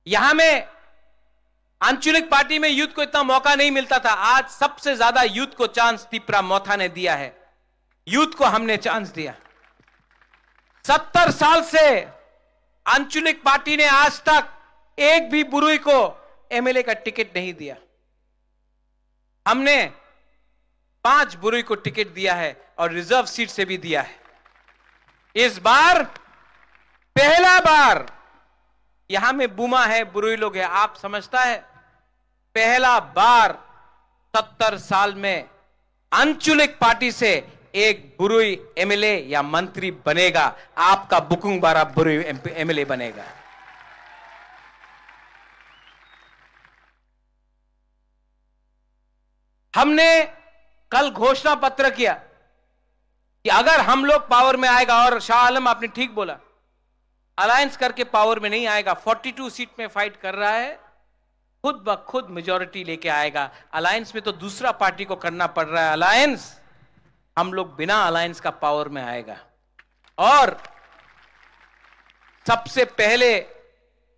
यहां में आंचलिक पार्टी में यूथ को इतना मौका नहीं मिलता था। आज सबसे ज्यादा यूथ को चांस तीपरा मोथा ने दिया है। यूथ को हमने चांस दिया। 70 साल से आंचलिक पार्टी ने आज तक एक भी बुरुई को एमएलए का टिकट नहीं दिया। हमने 5 बुरुई को टिकट दिया है और रिजर्व सीट से भी दिया है। इस बार पहला बार यहां में बुमा है, बुरुई लोग है। आप समझता है पहला बार 70 साल में आंचलिक पार्टी से एक बुरुई एमएलए या मंत्री बनेगा। आपका बुकुंग बारा बुरुई एमएलए बनेगा। हमने कल घोषणा पत्र किया कि अगर हम लोग पावर में आएगा, और शाह आलम आपने ठीक बोला, अलायंस करके पावर में नहीं आएगा। 42 सीट में फाइट कर रहा है, खुद ब खुद मेजॉरिटी लेके आएगा। अलायंस में तो दूसरा पार्टी को करना पड़ रहा है अलायंस। हम लोग बिना अलायंस का पावर में आएगा। और सबसे पहले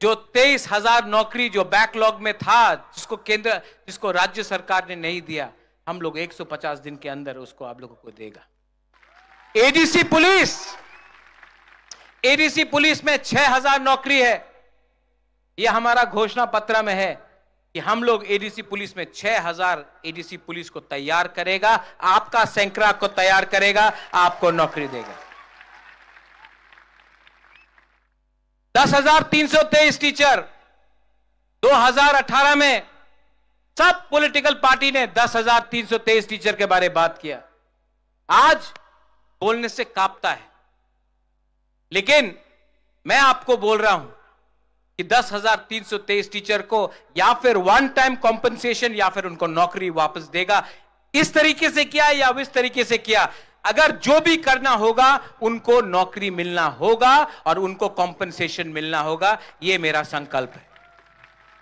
जो 23,000 नौकरी जो बैकलॉग में था, जिसको राज्य सरकार ने नहीं दिया, हम लोग 150 दिन के अंदर उसको आप लोगों को देगा। एडीसी पुलिस में 6,000 नौकरी है। यह हमारा घोषणा पत्र में है कि हम लोग एडीसी पुलिस में 6,000 एडीसी पुलिस को तैयार करेगा। आपका सैंकड़ा को तैयार करेगा, आपको नौकरी देगा। 10,323 टीचर 2018 में सब पॉलिटिकल पार्टी ने 10,323 टीचर के बारे में बात किया। आज बोलने से कांपता है, लेकिन मैं आपको बोल रहा हूं कि 10,323 टीचर को या फिर वन टाइम कॉम्पनसेशन या फिर उनको नौकरी वापस देगा। इस तरीके से किया या इस तरीके से किया, अगर जो भी करना होगा उनको नौकरी मिलना होगा और उनको कॉम्पनसेशन मिलना होगा। यह मेरा संकल्प है।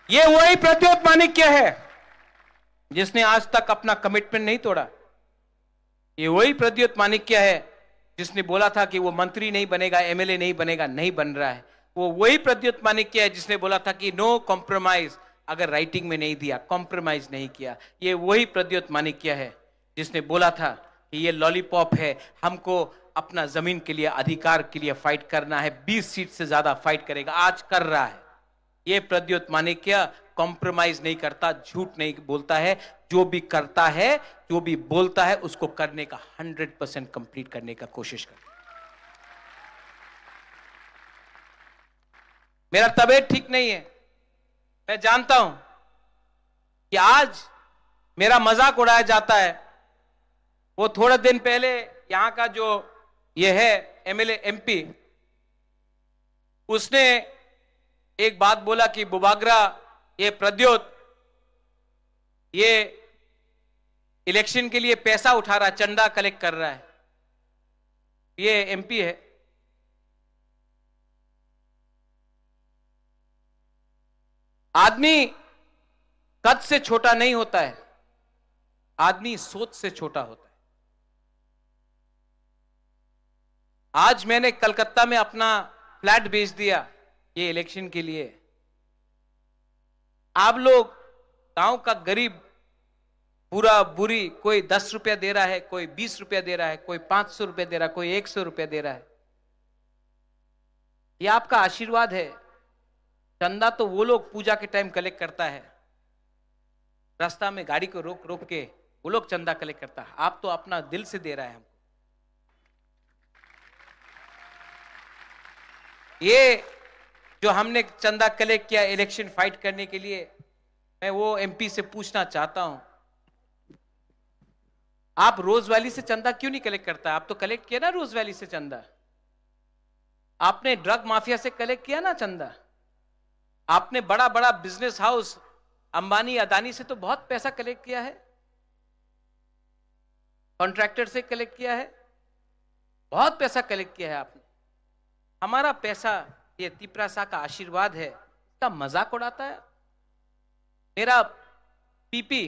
यह वही प्रद्योत माणिक्य है जिसने आज तक अपना कमिटमेंट नहीं तोड़ा। यह वही प्रद्योत माणिक्य है जिसने बोला था कि वो मंत्री नहीं बनेगा, एमएलए नहीं बनेगा, नहीं बन रहा है। वो वही प्रद्योत माणिक्य है जिसने बोला था कि नो कॉम्प्रोमाइज, अगर राइटिंग में नहीं दिया, कॉम्प्रोमाइज नहीं किया। ये वही प्रद्योत माणिक्य है जिसने बोला था कि ये लॉलीपॉप है, हमको अपना जमीन के लिए, अधिकार के लिए फाइट करना है, 20 सीट से ज्यादा फाइट करेगा। आज कर रहा है। ये प्रद्योत माणिक्य कॉम्प्रोमाइज नहीं करता, झूठ नहीं बोलता है। जो भी करता है, जो भी बोलता है, उसको करने का 100% कंप्लीट करने का कोशिश करता है। मेरा तबीयत ठीक नहीं है, मैं जानता हूं कि आज मेरा मजाक उड़ाया जाता है। वो थोड़े दिन पहले यहां का जो ये है एमएलए एमपी, उसने एक बात बोला कि बुबागरा, ये प्रद्योत, ये इलेक्शन के लिए पैसा उठा रहा है, चंदा कलेक्ट कर रहा है। ये एमपी है। आदमी कद से छोटा नहीं होता है, आदमी सोच से छोटा होता है। आज मैंने कलकत्ता में अपना फ्लैट बेच दिया ये इलेक्शन के लिए। आप लोग गांव का गरीब, बुरा बुरी, कोई 10 रुपया दे रहा है, कोई 20 रुपया दे रहा है, कोई 500 रुपया दे रहा है, कोई 100 रुपया दे रहा है। यह आपका आशीर्वाद है। चंदा तो वो लोग पूजा के टाइम कलेक्ट करता है, रास्ता में गाड़ी को रोक रोक के वो लोग चंदा कलेक्ट करता है। आप तो अपना दिल से दे रहा है हमको। ये जो हमने चंदा कलेक्ट किया इलेक्शन फाइट करने के लिए, मैं वो एमपी से पूछना चाहता हूं, आप रोज वैली से चंदा क्यों नहीं कलेक्ट करता? आप तो कलेक्ट किया ना रोज वैली से चंदा। आपने ड्रग माफिया से कलेक्ट किया ना चंदा। आपने बड़ा बड़ा बिजनेस हाउस अंबानी अदानी से तो बहुत पैसा कलेक्ट किया है, कॉन्ट्रैक्टर से कलेक्ट किया है, बहुत पैसा कलेक्ट किया है आपने। हमारा पैसा, ये तीपरा शाह का आशीर्वाद है, इसका मजाक उड़ाता है। मेरा पीपी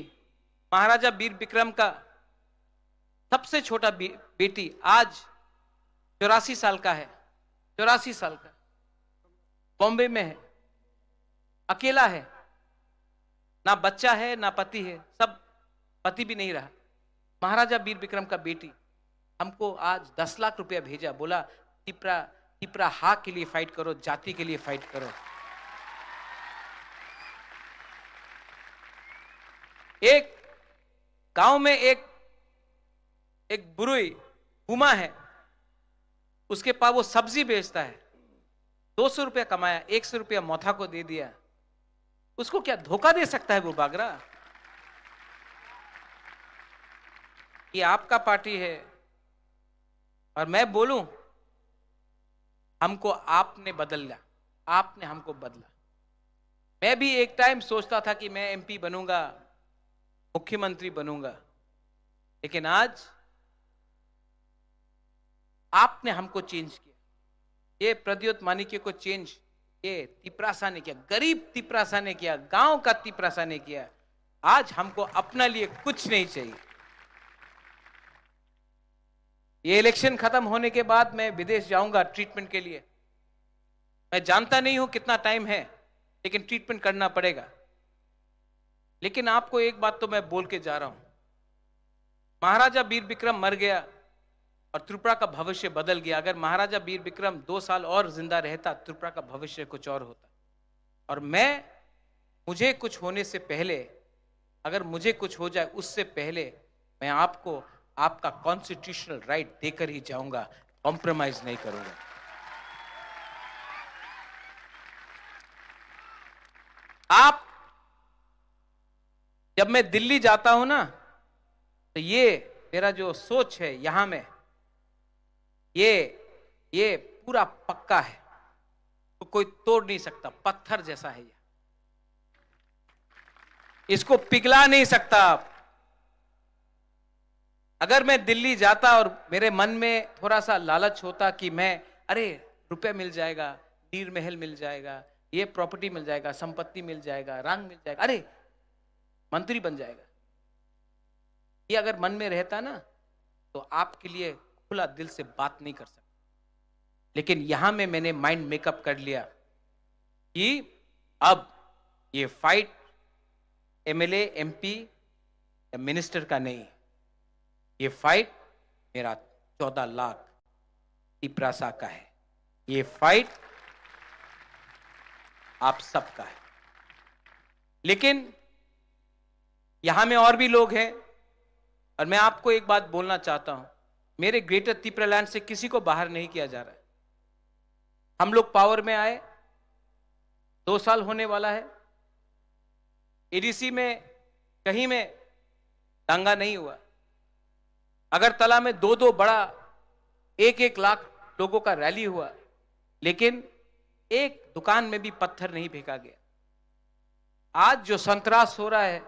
महाराजा वीर विक्रम का सबसे छोटा बेटी आज 84 साल का है, 84 साल का, बॉम्बे में है। अकेला है, ना बच्चा है ना पति है, सब पति भी नहीं रहा। महाराजा वीर विक्रम का बेटी हमको आज 10 लाख रुपया भेजा, बोला तिपरा हा के लिए फाइट करो, जाति के लिए फाइट करो। एक गांव में एक बुरुई हुमा है, उसके पास वो सब्जी बेचता है, 200 रुपया कमाया, 100 रुपया मोथा को दे दिया। उसको क्या धोखा दे सकता है वो बागरा? ये आपका पार्टी है और मैं बोलूं, हमको आपने बदला, आपने हमको बदला। मैं भी एक टाइम सोचता था कि मैं एमपी बनूंगा, मुख्यमंत्री बनूंगा, लेकिन आज आपने हमको चेंज किया। ये प्रद्योत मानिक्य को चेंज ये तिपरासा ने किया, गरीब तिपरासा ने किया, गांव का तिपरासा ने किया। आज हमको अपना लिए कुछ नहीं चाहिए। ये इलेक्शन खत्म होने के बाद मैं विदेश जाऊंगा ट्रीटमेंट के लिए। मैं जानता नहीं हूं कितना टाइम है, लेकिन ट्रीटमेंट करना पड़ेगा। लेकिन आपको एक बात तो मैं बोल के जा रहा हूं, महाराजा वीर विक्रम मर गया और त्रिपुरा का भविष्य बदल गया। अगर महाराजा वीर विक्रम 2 साल और जिंदा रहता, त्रिपुरा का भविष्य कुछ और होता। और मुझे कुछ होने से पहले, अगर मुझे कुछ हो जाए उससे पहले, मैं आपको आपका कॉन्स्टिट्यूशनल राइट देकर ही जाऊंगा, कॉम्प्रोमाइज नहीं करूंगा। आप जब मैं दिल्ली जाता हूं ना, तो ये मेरा जो सोच है यहां में, ये पूरा पक्का है, तो कोई तोड़ नहीं सकता, पत्थर जैसा है ये, इसको पिघला नहीं सकता आप। अगर मैं दिल्ली जाता और मेरे मन में थोड़ा सा लालच होता कि मैं, अरे रुपया मिल जाएगा, नीर महल मिल जाएगा, ये प्रॉपर्टी मिल जाएगा, संपत्ति मिल जाएगा, रंग मिल जाएगा, अरे मंत्री बन जाएगा, ये अगर मन में रहता ना, तो आपके लिए खुला दिल से बात नहीं कर सकता। लेकिन यहां में मैंने माइंड मेकअप कर लिया कि अब ये फाइट एमएलए, एमपी या मिनिस्टर का नहीं, ये फाइट मेरा 14 लाख तिपरासा का है। ये फाइट आप सबका है। लेकिन यहां में और भी लोग हैं, और मैं आपको एक बात बोलना चाहता हूं, मेरे ग्रेटर त्रिपुरा लैंड से किसी को बाहर नहीं किया जा रहा है। हम लोग पावर में आए, 2 साल होने वाला है, एडीसी में कहीं में दंगा नहीं हुआ। अगरतला में 2-2 बड़ा 1-1 लाख लोगों का रैली हुआ, लेकिन एक दुकान में भी पत्थर नहीं फेंका गया। आज जो संतरास हो रहा है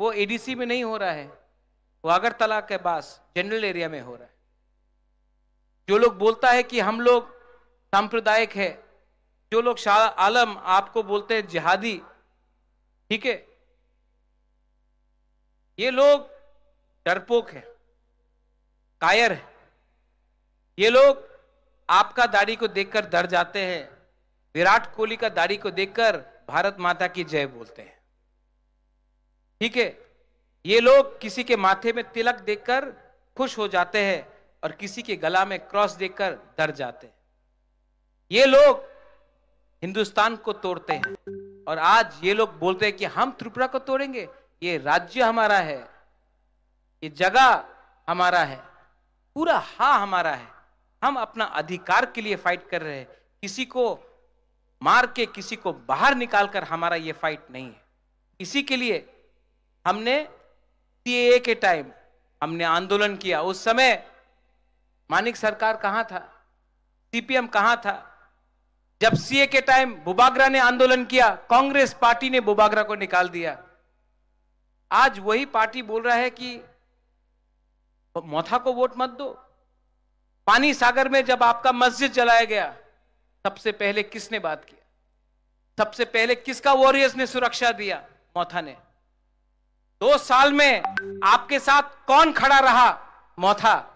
वो एडीसी में नहीं हो रहा है, वो अगरतला के पास जनरल एरिया में हो रहा है। जो लोग बोलता है कि हम लोग सांप्रदायिक है, जो लोग शाह आलम आपको बोलते हैं जिहादी, ठीक है, ये लोग डरपोक है, कायर है। ये लोग आपका दाढ़ी को देखकर डर जाते हैं, विराट कोहली का दाढ़ी को देखकर भारत माता की जय बोलते हैं, ठीक है। ये लोग किसी के माथे में तिलक देखकर खुश हो जाते हैं और किसी के गला में क्रॉस देखकर डर जाते हैं। ये लोग हिंदुस्तान को तोड़ते हैं, और आज ये लोग बोलते हैं कि हम त्रिपुरा को तोड़ेंगे। ये राज्य हमारा है, ये जगह हमारा है, पूरा हाँ हमारा है। हम अपना अधिकार के लिए फाइट कर रहे हैं, किसी को मार के किसी को बाहर निकालकर हमारा ये फाइट नहीं है। इसी के लिए हमने सीएए के टाइम हमने आंदोलन किया। उस समय मानिक सरकार कहां था, सीपीएम कहां था? जब सीए के टाइम बुबागरा ने आंदोलन किया, कांग्रेस पार्टी ने बुबागरा को निकाल दिया। आज वही पार्टी बोल रहा है कि मोथा को वोट मत दो। पानी सागर में जब आपका मस्जिद जलाया गया, सबसे पहले किसने बात किया? सबसे पहले किसका वॉरियर्स ने सुरक्षा दिया? मोथा ने। 2 साल में आपके साथ कौन खड़ा रहा? मोथा।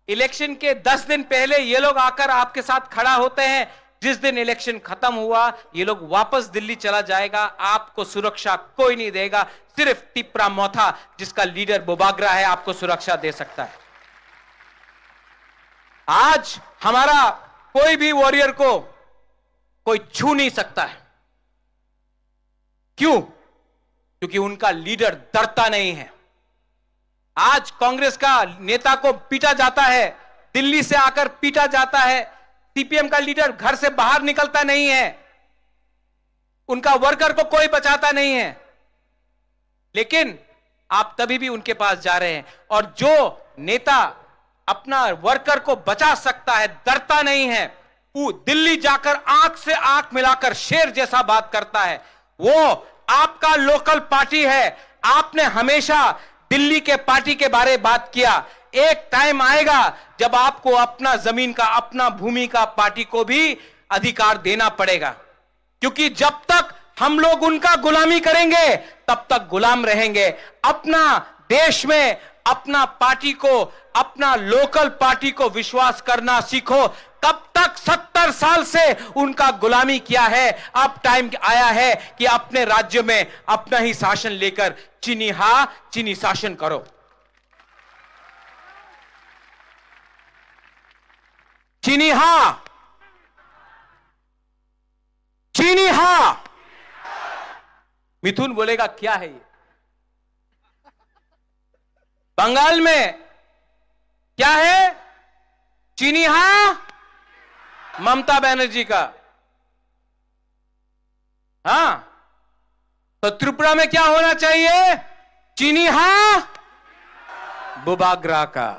इलेक्शन के 10 दिन पहले ये लोग आकर आपके साथ खड़ा होते हैं, जिस दिन इलेक्शन खत्म हुआ ये लोग वापस दिल्ली चला जाएगा, आपको सुरक्षा कोई नहीं देगा, सिर्फ टिपरा मोथा जिसका लीडर बुबागरा है आपको सुरक्षा दे सकता है। आज हमारा कोई भी वॉरियर को कोई छू नहीं सकता है। क्यों? क्योंकि उनका लीडर डरता नहीं है। आज कांग्रेस का नेता को पीटा जाता है, दिल्ली से आकर पीटा जाता है, सीपीएम का लीडर घर से बाहर निकलता नहीं है, उनका वर्कर को कोई बचाता नहीं है, लेकिन आप तभी भी उनके पास जा रहे हैं। और जो नेता अपना वर्कर को बचा सकता है, डरता नहीं है, वो दिल्ली जाकर आंख से आंख मिलाकर शेर जैसा बात करता है, वो आपका लोकल पार्टी है। आपने हमेशा दिल्ली के पार्टी के बारे बात किया, एक टाइम आएगा जब आपको अपना जमीन का, अपना भूमि का पार्टी को भी अधिकार देना पड़ेगा, क्योंकि जब तक हम लोग उनका गुलामी करेंगे तब तक गुलाम रहेंगे। अपना देश में अपना पार्टी को, अपना लोकल पार्टी को विश्वास करना सीखो। कब तक 70 साल से उनका गुलामी किया है, अब टाइम आया है कि अपने राज्य में अपना ही शासन लेकर चीनी शासन करो। चीनी हा। मिथुन बोलेगा क्या है ये? बंगाल में क्या है? चीनी हा, ममता बनर्जी का। हां, तो त्रिपुरा में क्या होना चाहिए? चीनी हा, बुबागरा का।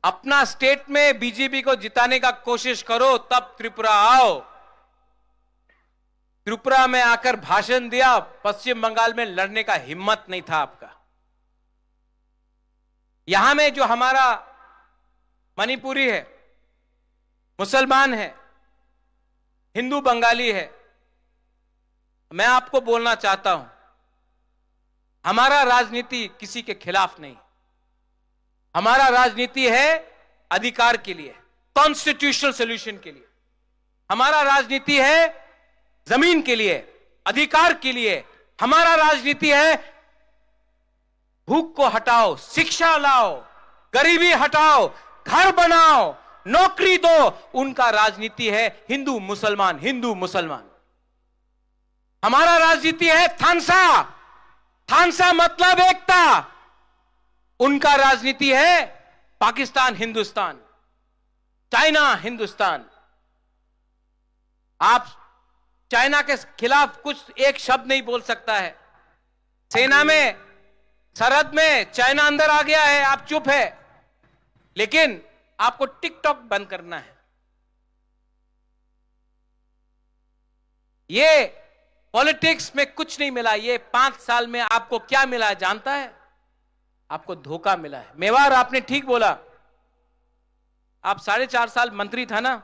अपना स्टेट में बीजेपी को जिताने का कोशिश करो, तब त्रिपुरा आओ। त्रिपुरा में आकर भाषण दिया, पश्चिम बंगाल में लड़ने का हिम्मत नहीं था आपका। यहां में जो हमारा मणिपुरी है, मुसलमान है, हिंदू बंगाली है, मैं आपको बोलना चाहता हूं, हमारा राजनीति किसी के खिलाफ नहीं, हमारा राजनीति है अधिकार के लिए, कॉन्स्टिट्यूशनल सॉल्यूशन के लिए। हमारा राजनीति है जमीन के लिए, अधिकार के लिए। हमारा राजनीति है भूख को हटाओ, शिक्षा लाओ, गरीबी हटाओ, घर बनाओ, नौकरी दो। उनका राजनीति है हिंदू मुसलमान, हिंदू मुसलमान। हमारा राजनीति है थानसा, थानसा मतलब एकता। उनका राजनीति है पाकिस्तान हिंदुस्तान, चाइना हिंदुस्तान। आप चाइना के खिलाफ कुछ एक शब्द नहीं बोल सकता है। सेना में, सरहद में चाइना अंदर आ गया है, आप चुप है, लेकिन आपको टिकटॉक बंद करना है। ये पॉलिटिक्स में कुछ नहीं मिला। ये 5 साल में आपको क्या मिला है जानता है? आपको धोखा मिला है। मेवाड़, आपने ठीक बोला, आप 4.5 साल मंत्री था ना,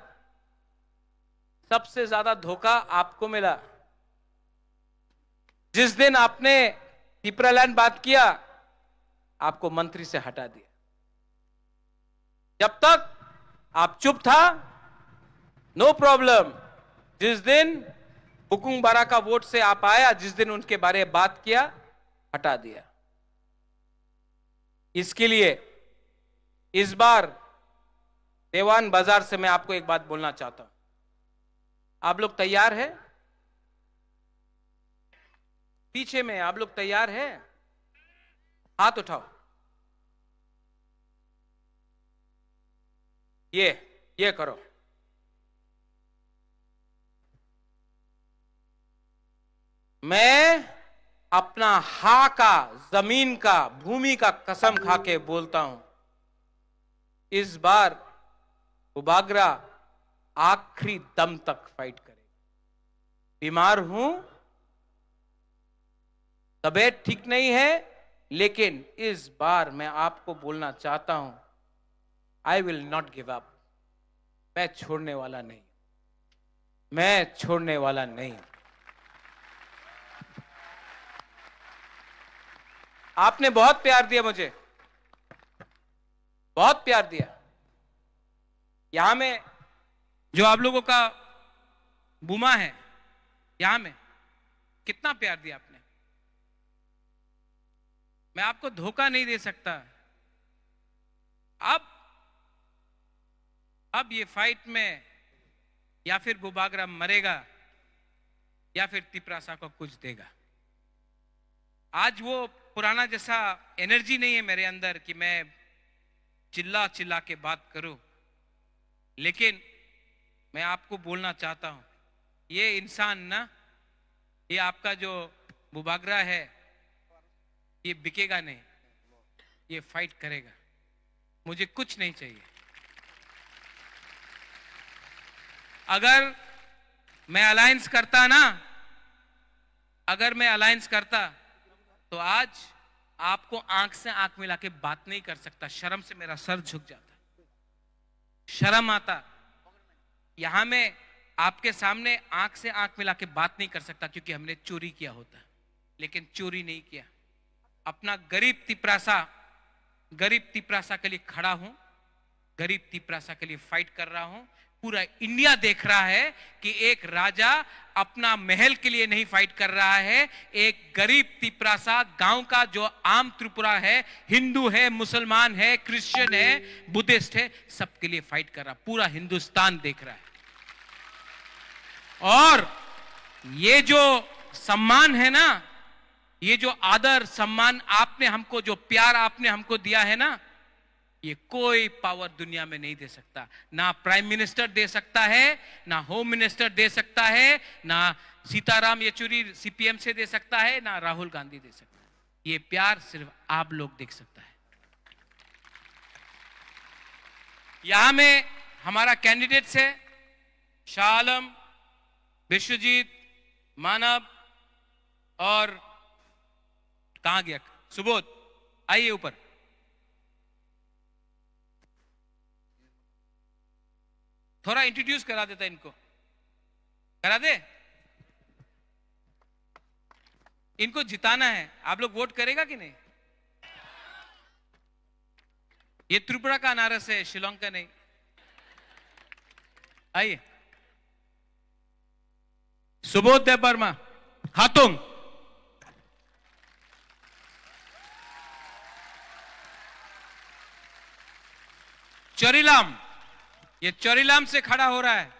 सबसे ज्यादा धोखा आपको मिला। जिस दिन आपने पिपरालैंड बात किया, आपको मंत्री से हटा दिया। जब तक आप चुप था, नो प्रॉब्लम। जिस दिन बुकुंग बारा का वोट से आप आया, जिस दिन उनके बारे में बात किया, हटा दिया। इसके लिए इस बार देवान बाजार से मैं आपको एक बात बोलना चाहता हूं। आप लोग तैयार हैं? पीछे में आप लोग तैयार हैं? हाथ उठाओ। ये करो। मैं अपना हा का, जमीन का, भूमि का कसम खा के बोलता हूं, इस बार बुबागरा आखिरी दम तक फाइट करेगा। बीमार हूं, तबीयत ठीक नहीं है, लेकिन इस बार मैं आपको बोलना चाहता हूं, I will not give up. मैं छोड़ने वाला नहीं, मैं छोड़ने वाला नहीं। आपने बहुत प्यार दिया मुझे, बहुत प्यार दिया। यहां में जो आप लोगों का बुमा है, यहां में कितना प्यार दिया आपने। मैं आपको धोखा नहीं दे सकता। अब ये फाइट में या फिर बुबागरा मरेगा या फिर तिपरासा को कुछ देगा। आज वो पुराना जैसा एनर्जी नहीं है मेरे अंदर कि मैं चिल्ला चिल्ला के बात करूं, लेकिन मैं आपको बोलना चाहता हूं, ये इंसान ना, ये आपका जो बुबागरा है, ये बिकेगा नहीं, ये फाइट करेगा। मुझे कुछ नहीं चाहिए। अगर मैं अलायंस करता ना, अगर मैं अलायंस करता तो आज आपको आंख से आंख मिला के बात नहीं कर सकता। शर्म से मेरा सर झुक जाता, शर्म आता। यहां में आपके सामने आंख से आंख मिला के बात नहीं कर सकता, क्योंकि हमने चोरी किया होता, लेकिन चोरी नहीं किया। अपना गरीब तिपरासा के लिए खड़ा हूं, गरीब तिपरासा के लिए फाइट कर रहा हूं। पूरा इंडिया देख रहा है कि एक राजा अपना महल के लिए नहीं फाइट कर रहा है, एक गरीब तिपरासा गांव का जो आम त्रिपुरा है, हिंदू है, मुसलमान है, क्रिश्चियन है, बुद्धिस्ट है, सबके लिए फाइट कर रहा। पूरा हिंदुस्तान देख रहा है। और ये जो सम्मान है ना, ये जो आदर सम्मान आपने हमको, जो प्यार आपने हमको दिया है ना, ये कोई पावर दुनिया में नहीं दे सकता। ना प्राइम मिनिस्टर दे सकता है, ना होम मिनिस्टर दे सकता है, ना सीताराम येचुरी सीपीएम से दे सकता है, ना राहुल गांधी दे सकता है। ये प्यार सिर्फ आप लोग देख सकता है। यहां में हमारा कैंडिडेट्स है शाह आलम, विश्वजीत, मानव और कहां गया सुबोध। आइए ऊपर। थोड़ा इंट्रोड्यूस करा देता, इनको करा दे। इनको जिताना है। आप लोग वोट करेगा कि नहीं? ये त्रिपुरा का अनारस है, शिलोंग का नहीं। आइए। सुबोध देव वर्मा, हाथुंग। चोरीलाम, ये चोरीलाम से खड़ा हो रहा है।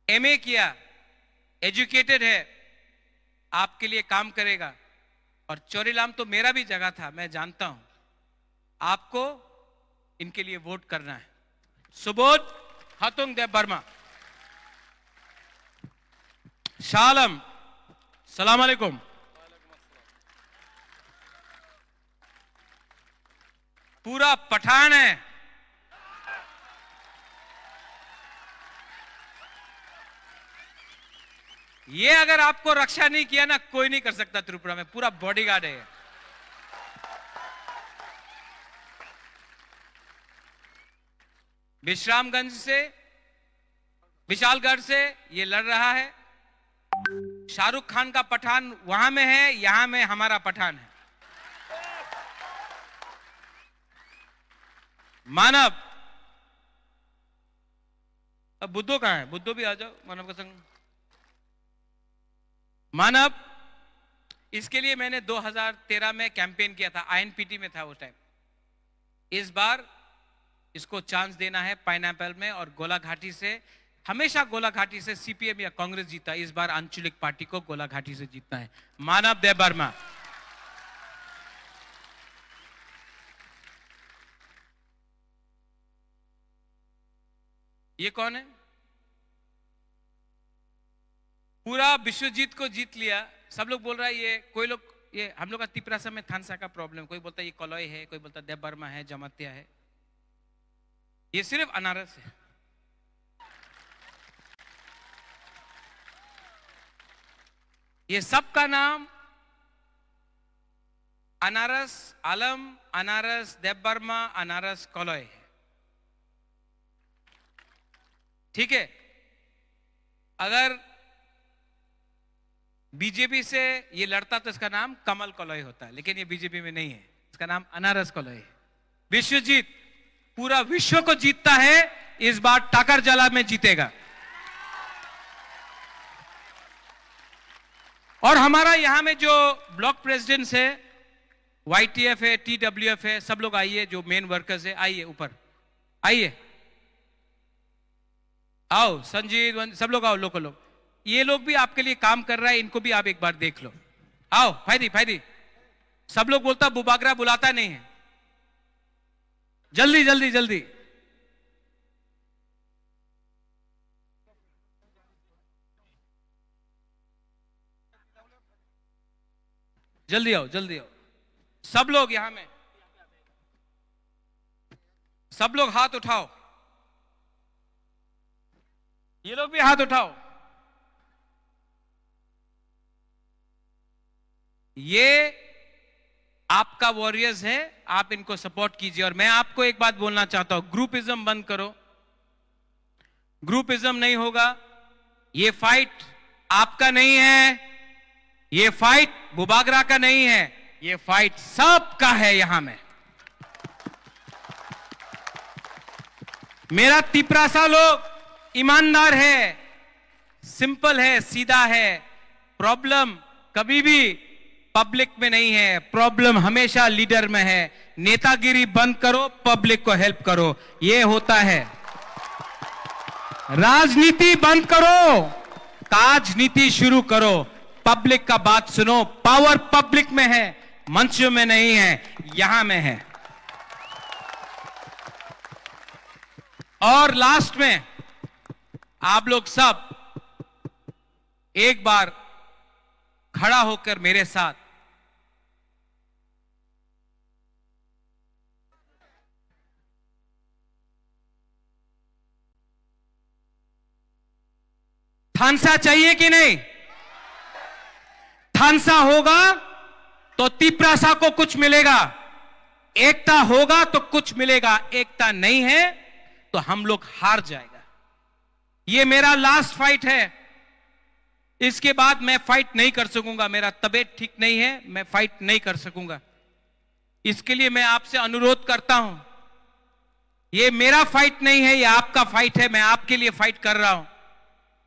एमए किया, एजुकेटेड है, आपके लिए काम करेगा। और चोरीलाम तो मेरा भी जगह था, मैं जानता हूं। आपको इनके लिए वोट करना है। सुबोध हाथुंग देव वर्मा। शाह आलम, सलाम अलैकुम। पूरा पठान है। ये अगर आपको रक्षा नहीं किया ना, कोई नहीं कर सकता त्रिपुरा में। पूरा बॉडीगार्ड है। विश्रामगंज से, विशालगढ़ से ये लड़ रहा है। शाहरुख खान का पठान वहां में है, यहां में हमारा पठान है। मानव। अब बुद्धो कहां है? बुद्धो भी आ जाओ मानव का संग। मानव, इसके लिए मैंने 2013 में कैंपेन किया था, आईएनपीटी में था वो टाइम। इस बार इसको चांस देना है पाइनएप्पल में और गोलाघाटी से। हमेशा गोलाघाटी से सीपीएम या कांग्रेस जीता, इस बार आंचलिक पार्टी को गोलाघाटी से जीतना है। मानव देव वर्मा। ये कौन है? पूरा विश्वजीत को जीत लिया। सब लोग बोल रहा है ये, कोई लोग ये हम लोग का तिपरासा में थानसा का प्रॉब्लम, कोई बोलता है ये कलॉय है, कोई बोलता है देव वर्मा है, जमातिया है। ये सिर्फ अनारस है। ये सबका नाम अनारस आलम, अनारस देव वर्मा, अनारस कलॉय है। ठीक है? अगर बीजेपी से ये लड़ता तो इसका नाम कमल कलॉय होता है, लेकिन ये बीजेपी में नहीं है, इसका नाम अनारस कलॉय है। विश्वजीत, पूरा विश्व को जीतता है, इस बार टाकरजला में जीतेगा। और हमारा यहां में जो ब्लॉक प्रेसिडेंट्स है, YTF है, TWF है, सब लोग आइए, जो मेन वर्कर्स है आइए, ऊपर आइए, आओ संजीव, सब लोग आओ, लोग ये लोग भी आपके लिए काम कर रहा है, इनको भी आप एक बार देख लो। आओ फायदी, सब लोग बोलता बुबागरा बुलाता नहीं है, जल्दी जल्दी जल्दी। जल्दी आओ, जल्दी आओ, सब लोग यहां में, सब लोग हाथ उठाओ, ये लोग भी हाथ उठाओ। ये आपका वॉरियर्स है, आप इनको सपोर्ट कीजिए। और मैं आपको एक बात बोलना चाहता हूं, ग्रुपिज्म बंद करो, ग्रुपिज्म नहीं होगा। ये फाइट आपका नहीं है, ये फाइट बुबागरा का नहीं है, ये फाइट सबका है। यहां में मेरा तिपरासा लोग ईमानदार है, सिंपल है, सीधा है। प्रॉब्लम कभी भी पब्लिक में नहीं है, प्रॉब्लम हमेशा लीडर में है। नेतागिरी बंद करो, पब्लिक को हेल्प करो, ये होता है। राजनीति बंद करो, राजनीति शुरू करो, पब्लिक का बात सुनो। पावर पब्लिक में है, मंचों में नहीं है, यहां में है। और लास्ट में आप लोग सब एक बार खड़ा होकर मेरे साथ थानसा चाहिए कि नहीं? थानसा होगा तो तिपरासा को कुछ मिलेगा, एकता होगा तो कुछ मिलेगा, एकता नहीं है तो हम लोग हार जाएगा। ये मेरा लास्ट फाइट है, इसके बाद मैं फाइट नहीं कर सकूंगा, मेरा तबीयत ठीक नहीं है, मैं फाइट नहीं कर सकूंगा। इसके लिए मैं आपसे अनुरोध करता हूं, ये मेरा फाइट नहीं है, ये आपका फाइट है, मैं आपके लिए फाइट कर रहा हूं।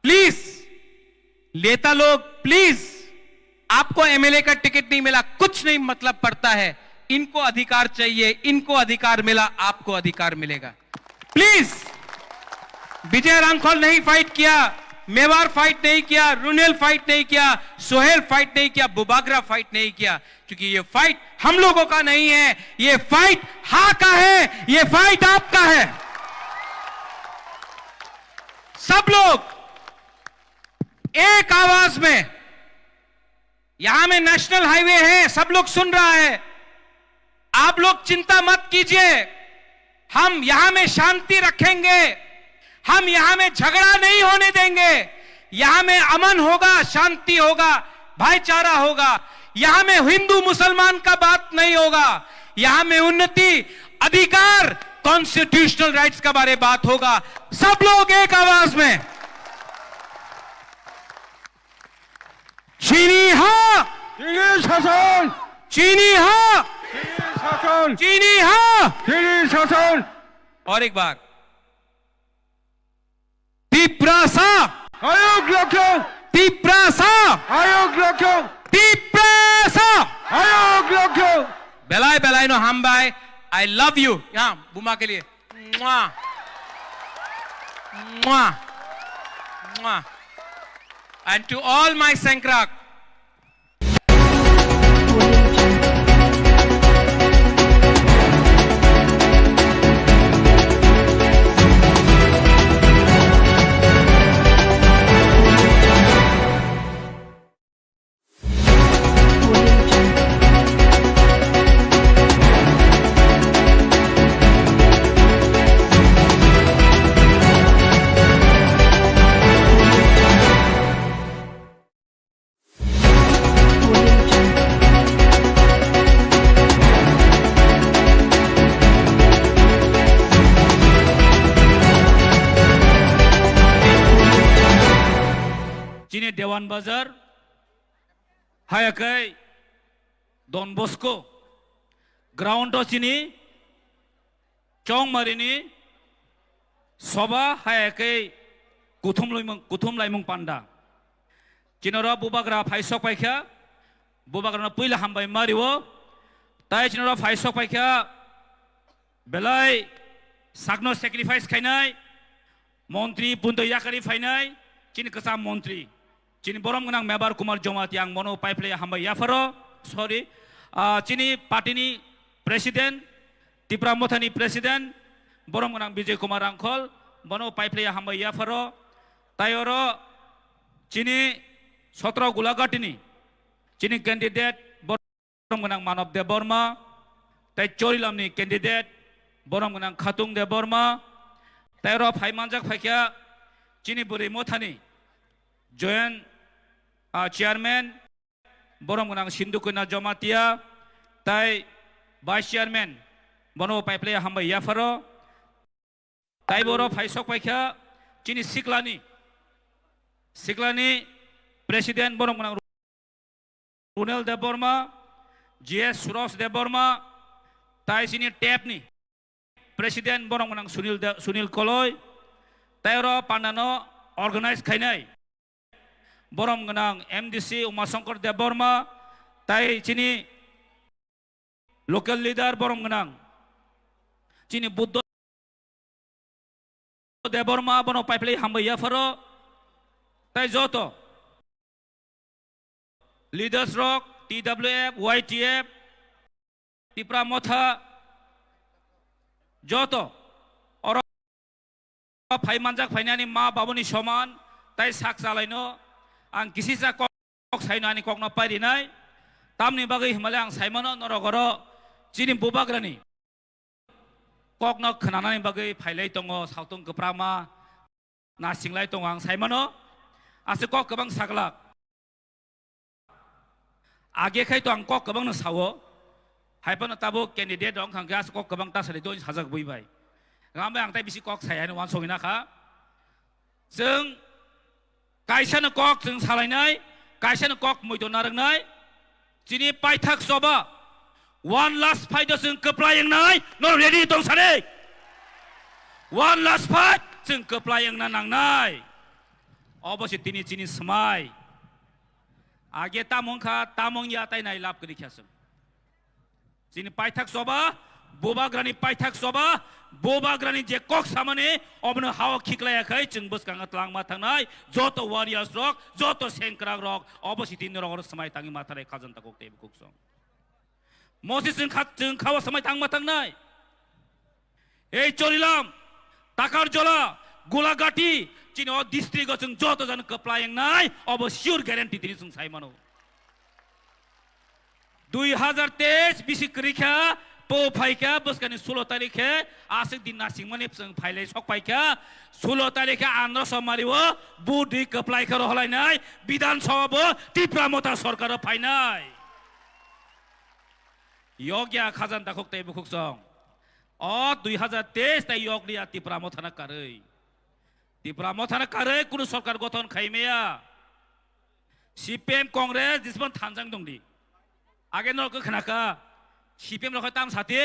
प्लीज नेता लोग, प्लीज, आपको एमएलए का टिकट नहीं मिला, कुछ नहीं मतलब पड़ता है, इनको अधिकार चाहिए, इनको अधिकार मिला, आपको अधिकार मिलेगा। प्लीज, विजय रांखोल नहीं फाइट किया, मेवार फाइट नहीं किया, रुनेल फाइट नहीं किया, सोहेल फाइट नहीं किया, बुबागरा फाइट नहीं किया, क्योंकि ये फाइट हम लोगों का नहीं है, ये फाइट हा का है, ये फाइट आपका है। सब लोग एक आवाज में, यहां में नेशनल हाईवे है, सब लोग सुन रहा है, आप लोग चिंता मत कीजिए, हम यहां में शांति रखेंगे, हम यहां में झगड़ा नहीं होने देंगे, यहां में अमन होगा, शांति होगा, भाईचारा होगा, यहां में हिंदू मुसलमान का बात नहीं होगा, यहां में उन्नति, अधिकार, कॉन्स्टिट्यूशनल राइट्स का बारे बात होगा। सब लोग एक आवाज में, चीनी हा, चीनी शासन, चीनी हा, चीनी शासन, चीनी हा, चीनी शासन। और एक बार, तिपरासा आयोग रखो, तिपरासा आयोग रखो, तिपरासा आयोग रखो। बेलाय बेलाय नो हम बाय, आई लव यू। यहां बुमा के लिए मुआ मुआ मुआ। And to all my Sankrak, Cini Dewan Bazar, Hayakai, Don Bosco, Ground to Cini, চংমারিনি সবা হায়াকে কুথুম লাইমুং পান্ডা চিনরা বুবাগ্রা ফাইসক পাইখা বুবাগ্রা পইলা হামবাই মারিও তাই চিনরা ফাইসক পাইখা বেলাই সাগনো স্যাক্রিফাইস খাইনাই মন্ত্রী পুন্দ ইয়াকারি ফাইনাই চিনি কসাম মন্ত্রী চিনি বরম গনাং মেবার কুমার জমাতি আং মনো পাইপ্লে হামবাই ইয়াফারো সরি চিনি পার্টিনি প্রেসিডেন্ট ত্রিপুরা মথানি প্রেসিডেন্ট বরম গনাং বিজয় কুমার আংখল মনো পাইপ্লে হামবাই ইয়াফারো তাইরো চিনি 17 গোলাঘাটিনি চিনি ক্যান্ডিডেট বরম গনাং মানব দেব বর্মা তাই চরিলামনি ক্যান্ডিডেট বরম গনাং খাতুং দেব বর্মা তাইরো ফাইমানজাক ফাইখিয়া চিনি বুরি মথানি জয়েন্ট চেয়ারম্যান বরম গনাং সিন্ধুকৈনা জমাতিয়া তাই ভাইস চেয়ারম্যান বনো পাইপ্লে হামবাই ইয়াফারো তাই বড় ফাইসক পাইখিয়া চিনি সিকলানি প্রেসিডেন্ট বরম গনাং রুনেল দেব বর্মা জিএস সুরস দেব বর্মা তাই চিনি টেপনি প্রেসিডেন্ট বরম গনাং সুনীল কলয় তাইরো পান্ডানো অর্গানাইজ খাইনাই বরম গনাং এমডিসি উমাশঙ্কর দেব বর্মা তাই চিনি লোকাল লিডার বরম গনাং চিনি বুদ্ধ দেব বর্মা বনো পাইপ্লে হামবাই ইয়াফারো তাই যত লিডার্স রক টিডব্লিউএফ ওয়াইটিএফ ত্রিপুরা মথা যত ফাইমানজাক ফাইনানি মা বাবুনি সমান তাই সাক চালাইनो आं किसिसा कक साइनानि ककनो पारिनाय तामनि बागै हिमालय आं साइमनो नरगरो चिनि बुबाग्रानि ककनो खोनानानि बागै फाइलाय दङ सावतुन गोप्रामा नासिंलाय दङ आं साइमनो आसे कक गोबां सागलाक आगेखाय तो आं कक गोबांनो सावो हायपनो ताबो कैंडिडेट दं खांगे आसे कक गोबां तासारि दोन साजाक बुइबाय गामबाय आं ताय बिसि कक सायानो वान सगिनाखा जों कायसानो कक जों सालायनाय कायसानो कक मैदो नारंनाय चिनि पाइथाक सभा वन लास्ट फाइट जों कप्लायंनाय न रेडी दं साने वन लास्ट फाइट जों कप्लायंना नांनाय अबसे तिनि चिनि समाय आगे तामंखा तामंगिया तायनाय लाभ करिखासों चिनि पाइथाक सभा बोबाग्रानि पाइथाक सभा बोबाग्रानि जे कक सामाने अबनो हाव खिक्लायाखै जों बसकांगा तलांमा थांनाय जत वारियार्स रक जत सेंक्राग रक अबसि दिन रक समाय तांगि माथारे खाजनता कक तेब कुकसं मसि जों खावा समाय थांमा थांनाय এই চরিলাম টাকার জলা গোলাঘাটি চিনি অ ডিস্ট্রিক্ট जों जत जन कप्लायंनाय अब सियोर ग्यारेंटी तिनि जों साइमानो 2023 बिसि करिखा पो फाइका बसकानि 16 तारिखे आसिक दिन नासिंमानि जों फाइलाय सक फाइका 16 तारिखे आन्ध्र समारिवो बुदि कप्लायखा रहलायनाय विधान सभाबो टिप्रा मता सरकार फाइनाय योग्या खाजानता खकते बुखुकसं अ 2023 ताय योगलिया टिप्रा मथाना कारै कुनु सरकार गठन खाइमेया सीपीएम कांग्रेस दिसबन थानजां दंदि आगे नरक खनाका सीपीएम रखै ताम साथि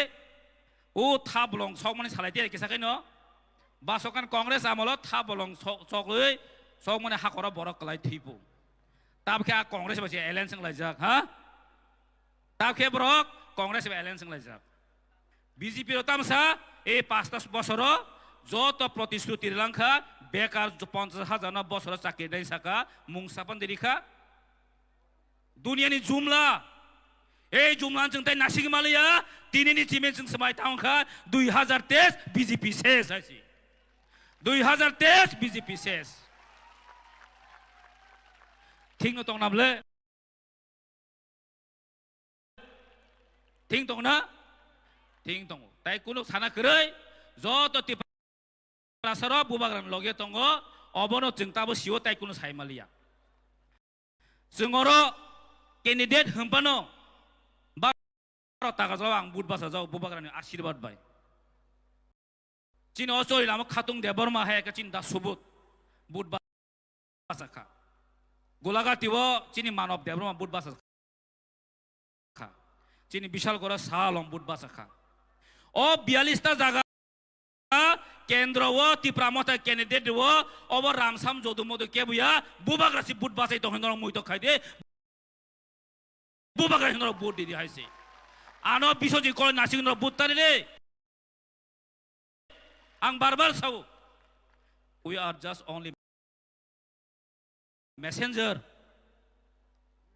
ओ था बलं सक माने सालायते केसाखै न बासकान कांग्रेस आमलो था बलं सकलै सक माने हाखरा बरक कलाय थैपो ताबखे कांग्रेस बासे एलायन्स लायजाक हा ताबखे बरक कांग्रेस एलायन्स लायजाक बीजेपी र तामसा ए 5 বছর যত প্রতিশ্রুতি লাংখা বেকার 50,000 বছর চাকরি দেই সাকা মুংসাপন দেরিখা দুনিয়ানি जुमला এই जुमला जों ताय नासिग मालिया दिनैनि टिमे जों समाय थांखा 2023 बीजेपी शेष आसि 2023 बीजेपी शेष थिंग न तंगनाबले थिंग तंगना थिंग तंग ताय कुनु साना करै जत टिप्रा सर बुबाग्रान लगे तंग अबनो जों ताबो सिओ ताय कुनु सायमालिया जोंरो कैंडिडेट हमपानो ताका जाव आं बुध बासा जाव बुबाग्रानि आशीर्वाद बाय चिन असोय लाम खातुं दे बर्मा हाय का चिन दा सुबुत बुध बासा खा गोलाघाटिवो चिनि मानव दे बर्मा बुध बासा खा चिनि विशाल गरा सालम बुध बासा खा ओ 42 टा जागा kendro tipra mota candidate over ramsam jodu modu kebuya bubagra si bud basai to hendro muito khaide bubagra hendro bud di haise ano bisoji kol nasing no bud tari le ang barbar sau we are just only messenger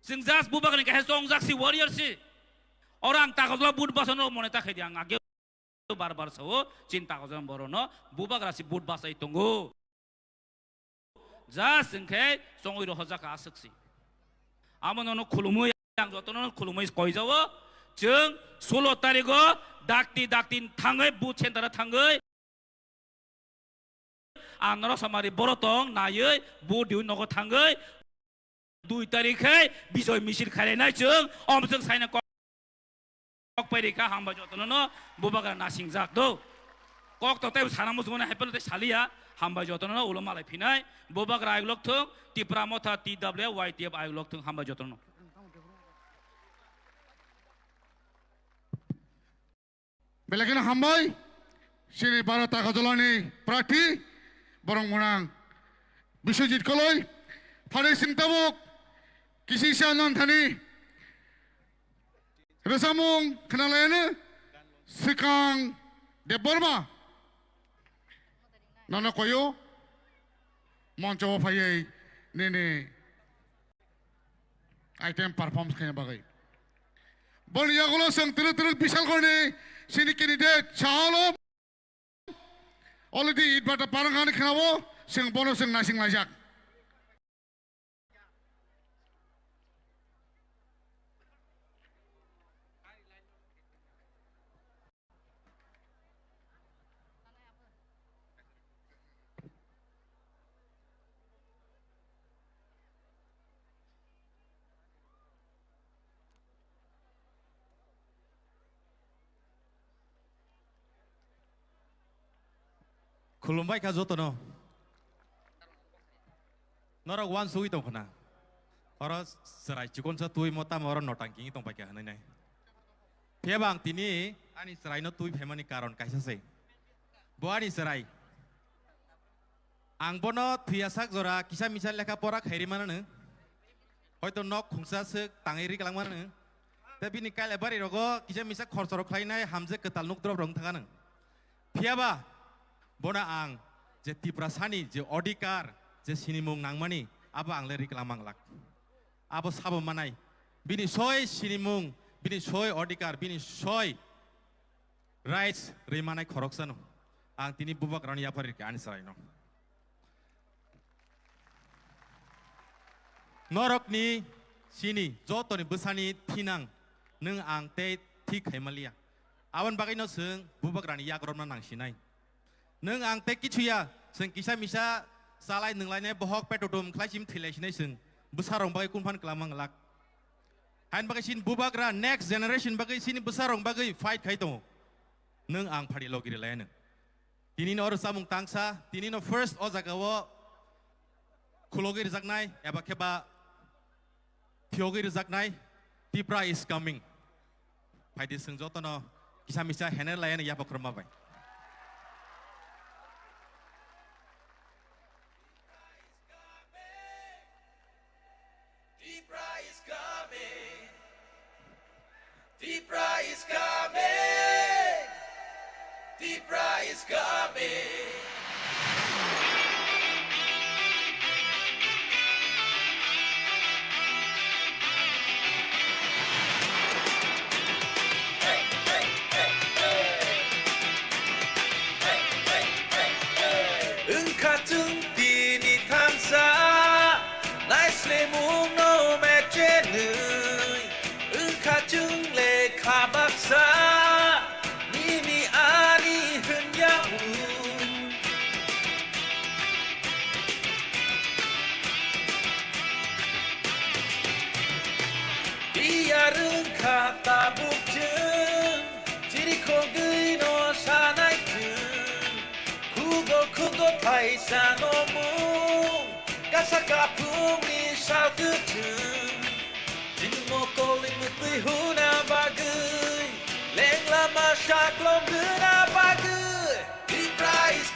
sing just bubagra ke song jaksi warrior si orang takotla bud basono moneta khaide ang age barbar sau cinta ko jam borono bubagra si bud basai tunggu just singke songoi ro hoja ka asaksi amono khulumu yang jotono khulumai koi jawo jeng 16 tarikho daktin thangai bud center thangai anoro samari borotong nayoi bud diu nogo thangai 2 tarikhe bijoy misil khalenai jeng omjeng saina kok perika hamba jotono bubagra nasing jak do kok to tai sana musgona happen te salia hamba jotono ulo malai phinai bubagra aglok thung tipra motha tw ytf aglok thung hamba jotono Belakina hambai sini para takajolani prati borong monang Biswajit koloi phare singtabok kisi sanan thani Resamung kenalan Sekang Deborma Nana koyo Monco payai Nene Item perform kaya bagai Bol yagulo sang terus bisal korne Sini candidate Chalom Already idbata parangan kenabo Sing bono sing nasing lajak Khulumbai ka jotono Norok wan sui tong khona Oro serai chikon sa tui mota moro notangking tong pakai hanai nai Piabang tini ani serai no tui phemani karon kaisa se Boani serai Ang bono thuyasak jora kisa misal lekha pora khairi mana ne Hoito nok khungsa se tangiri kalang mana ne Tapi ni kai lebari rogo kisa misal khorsorok khlainai hamje ketal nuk drop rong thanga ne Piaba Bona ang je tiprasani je odikar je sinimung nangmani aba ang leri kelamang lak abo sabo manai bini soy sinimung bini soy odikar bini soy rights remanai khoroksano ang tini bubak rani yapari ke anisrai no norok ni sini joto ni besani tinang neng ang te tik hemalia awan bagai no seung bubak rani yakron nang sinai Neng ang teki cuya, seng kisah misa salai neng lainnya bohok petodom klajim tilesnya seng besarong bagai kumpan kelamang lak. Han bagai sin bubagra next generation bagai sini besarong bagai fight kaito. Neng ang padi logi lainnya. Tini no orang samung tangsa, tini no first ozagawo kulogi rizaknai, ya bakeba thiogi rizaknai, tipra is coming. Padi seng joto no kisah misa hener lainnya ya bakroma bai. Tipra is coming. Tipra is coming. Hey, hey, hey, hey. Hey, hey, hey, hey. Engkatung dini tansa, nicely move no match. Engkatung kabaksa nini ani henyahu dia rengka tabuk jeng jiri kogei no sanai jeng kugo paisa no mung kasakapung ni sao kejeng Jinmo koling mutui huna bagai Leng lama syak lom gena bagai Tipra is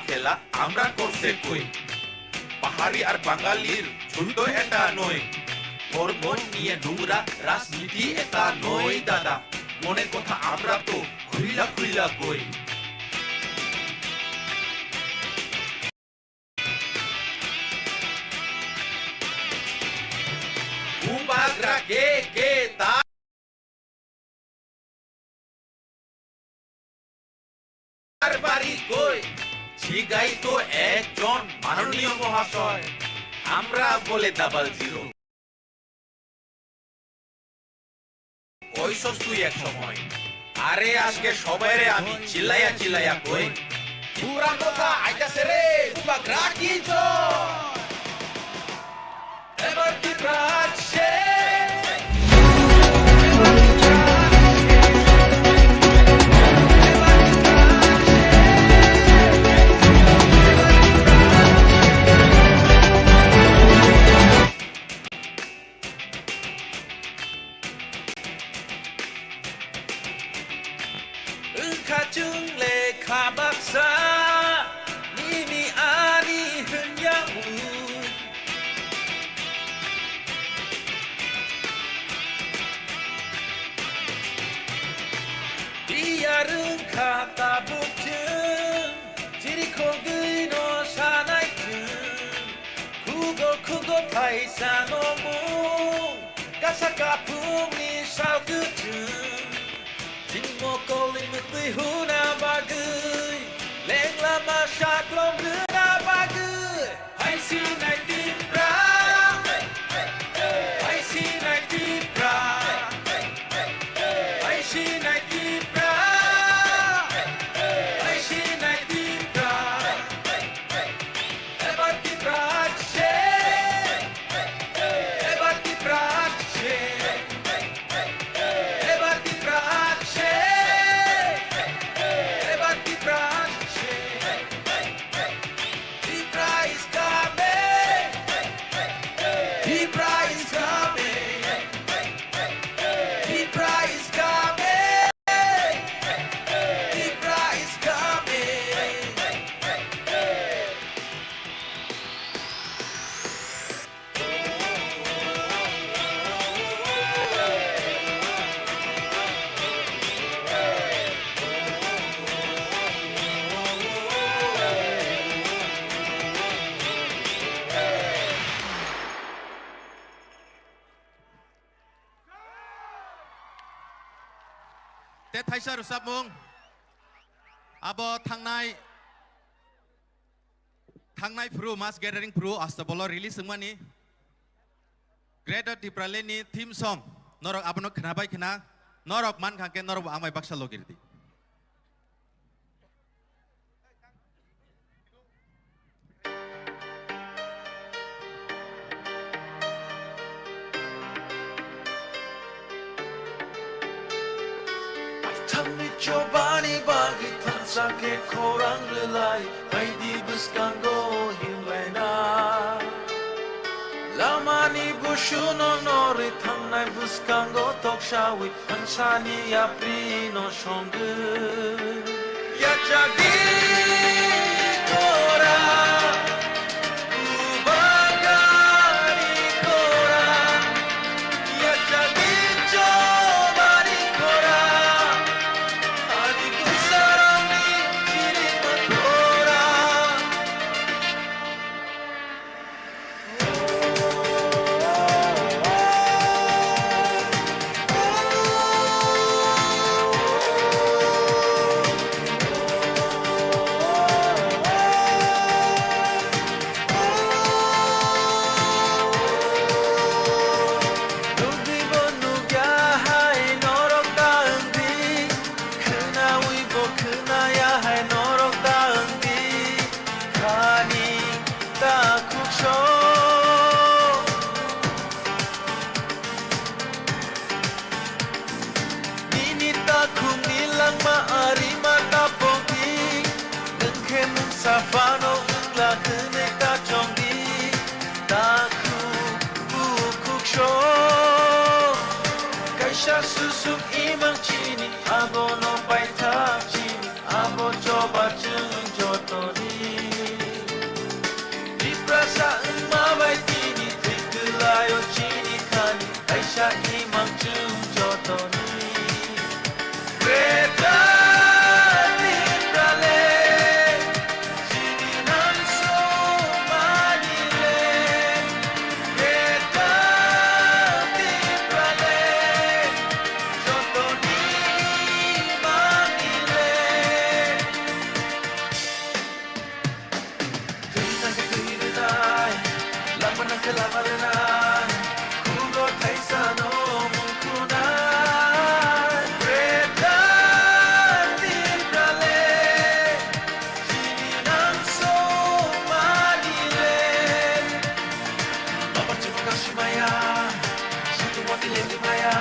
খেলা আমরা করছে কই পাহাড়ি আর বাঙালির ঝুন্ড এটা নয় ধর্ম নিয়ে নোংরা রাজনীতি এটা নয় দাদা মনের কথা আমরা তো খুইলা খুইলা কই ভূভাগরা কে তার বাড়ি কই ছিগাই তো একজন মাননীয় মহাশয় আমরা বলে ডাবল জিরো কইছস তুই এক সময় আরে আজকে সবাইরে আমি চিল্লাইয়া কই পুরা কথা আইতাছে রে ভূভাগরা কি জয় এবার কি প্রাচ্যেอึ้งขาจึงเลขาบักษานี่มีอานีหึนยาหู디야릉카타북증 지리코그이노 사나이증 쿠고 타이사노무 가사카풍니 사우그증 진모콜리무뜨이후나바그이 랭라마샤클롬르나바그이 하이시나이티브라 하이시나이티브라 하이시나이티브라 하이시나이티브라 에바티브라체 에바티브라체 에바티브라체 에바티브라체 Libra is coming Libra is coming Libra is coming Libra is coming 때 타이샤 루사몽 아버 탕나이 프로 마스 게더링 프로 아스타볼로 릴리스 응만이 그레더 디프랄레니 팀송 너럭 아버노 크나바이 크나 너럭 만 칸게 너럭 아마이 박살로 기르디 Tangni chobani bagi tansake korang relai Hai di buskango himlaina Lamani bushuno nori tangnai buskango tokshawi Hansani aprino shongu Ya jadi kora Ubagari kora Ya jadi chobani kora Adikku sarangni ciri mengkora Nugi bonugya hai norok daengdi Kena wibo kena ya hai norok daengdi Kani takuk sho Nini takung nilang maari mata pongdi Nengke mung safano ngla kene kachongdi Takuk bukuk sho Kaisha susuk imang chini Abo no pai tak chini Abo coba jeng jotori Aisha Imam Jotoni Greta Librale Sininan Somanile Greta Librale Jotoni Manile Kainan ke kainan Laman ke lamaran Kugo Taisano Mungkunan Greta Librale Sininan Somanile Babat Chukashimaya Situwati Lemaya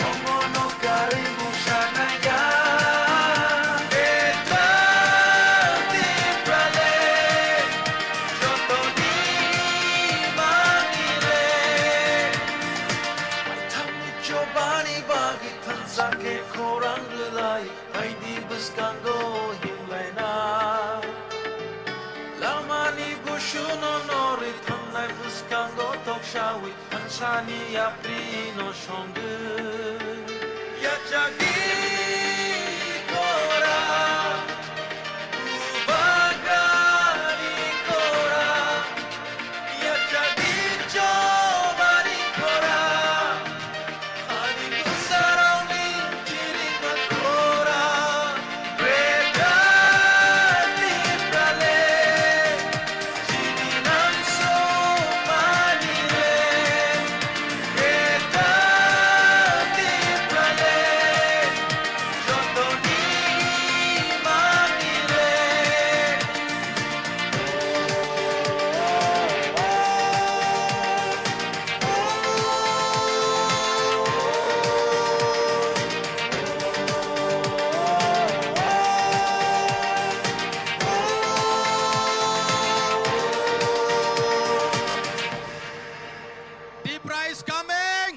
Omono Kari Mushanaya Greta Librale Jotoni Manile Mai thamni chobani bagi thansa ke khorang lai Mai di buskango himlaina Lamani bushuno nori thanlai buskango tokshawi Hansani aprino shongu Yachagi kora Ubagari kora Yachagi chobani kora Hani gusarauni chiriga kora Greta Librale Sininan Somanile Greta Librale Jotoni Manile Tipra is coming!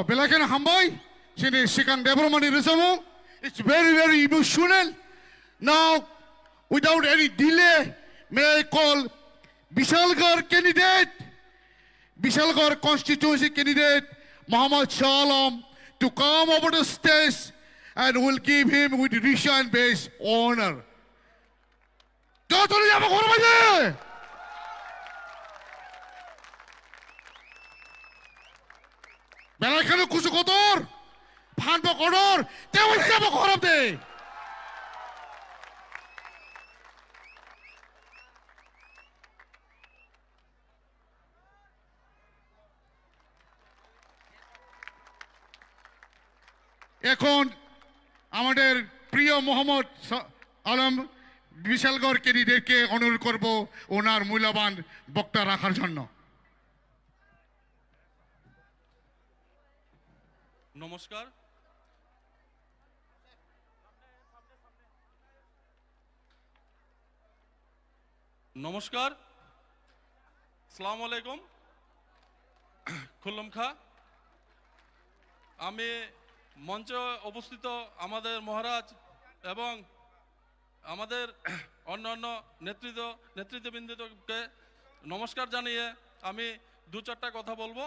Belakan Hambai, Sini Sikan Debromani Rizamo. It's very, very emotional. Now, without any delay, may I call Bishalgarh candidate, Bishalgarh constituency candidate, Muhammad Shalam, to come over the stage and will give him with Risha and base honor. Jotoni Jabo Khormaje! Belakan Kusu Kotor, Panbo Kodor, they will have a Khorab day. এখন আমাদের প্রিয় মোহাম্মদ আলম বিশালগড় ক্যান্ডিডেটকে অনুরোধ করব ওনার মূল্যবান বক্তব্য রাখার জন্য। নমস্কার নমস্কার আসসালামু আলাইকুম খুল্লুম খা আমি মঞ্চে উপস্থিত আমাদের মহারাজ এবং আমাদের অন্যান্য নেতৃত্ববৃন্দকে নমস্কার জানিয়ে আমি দু চারটা কথা বলবো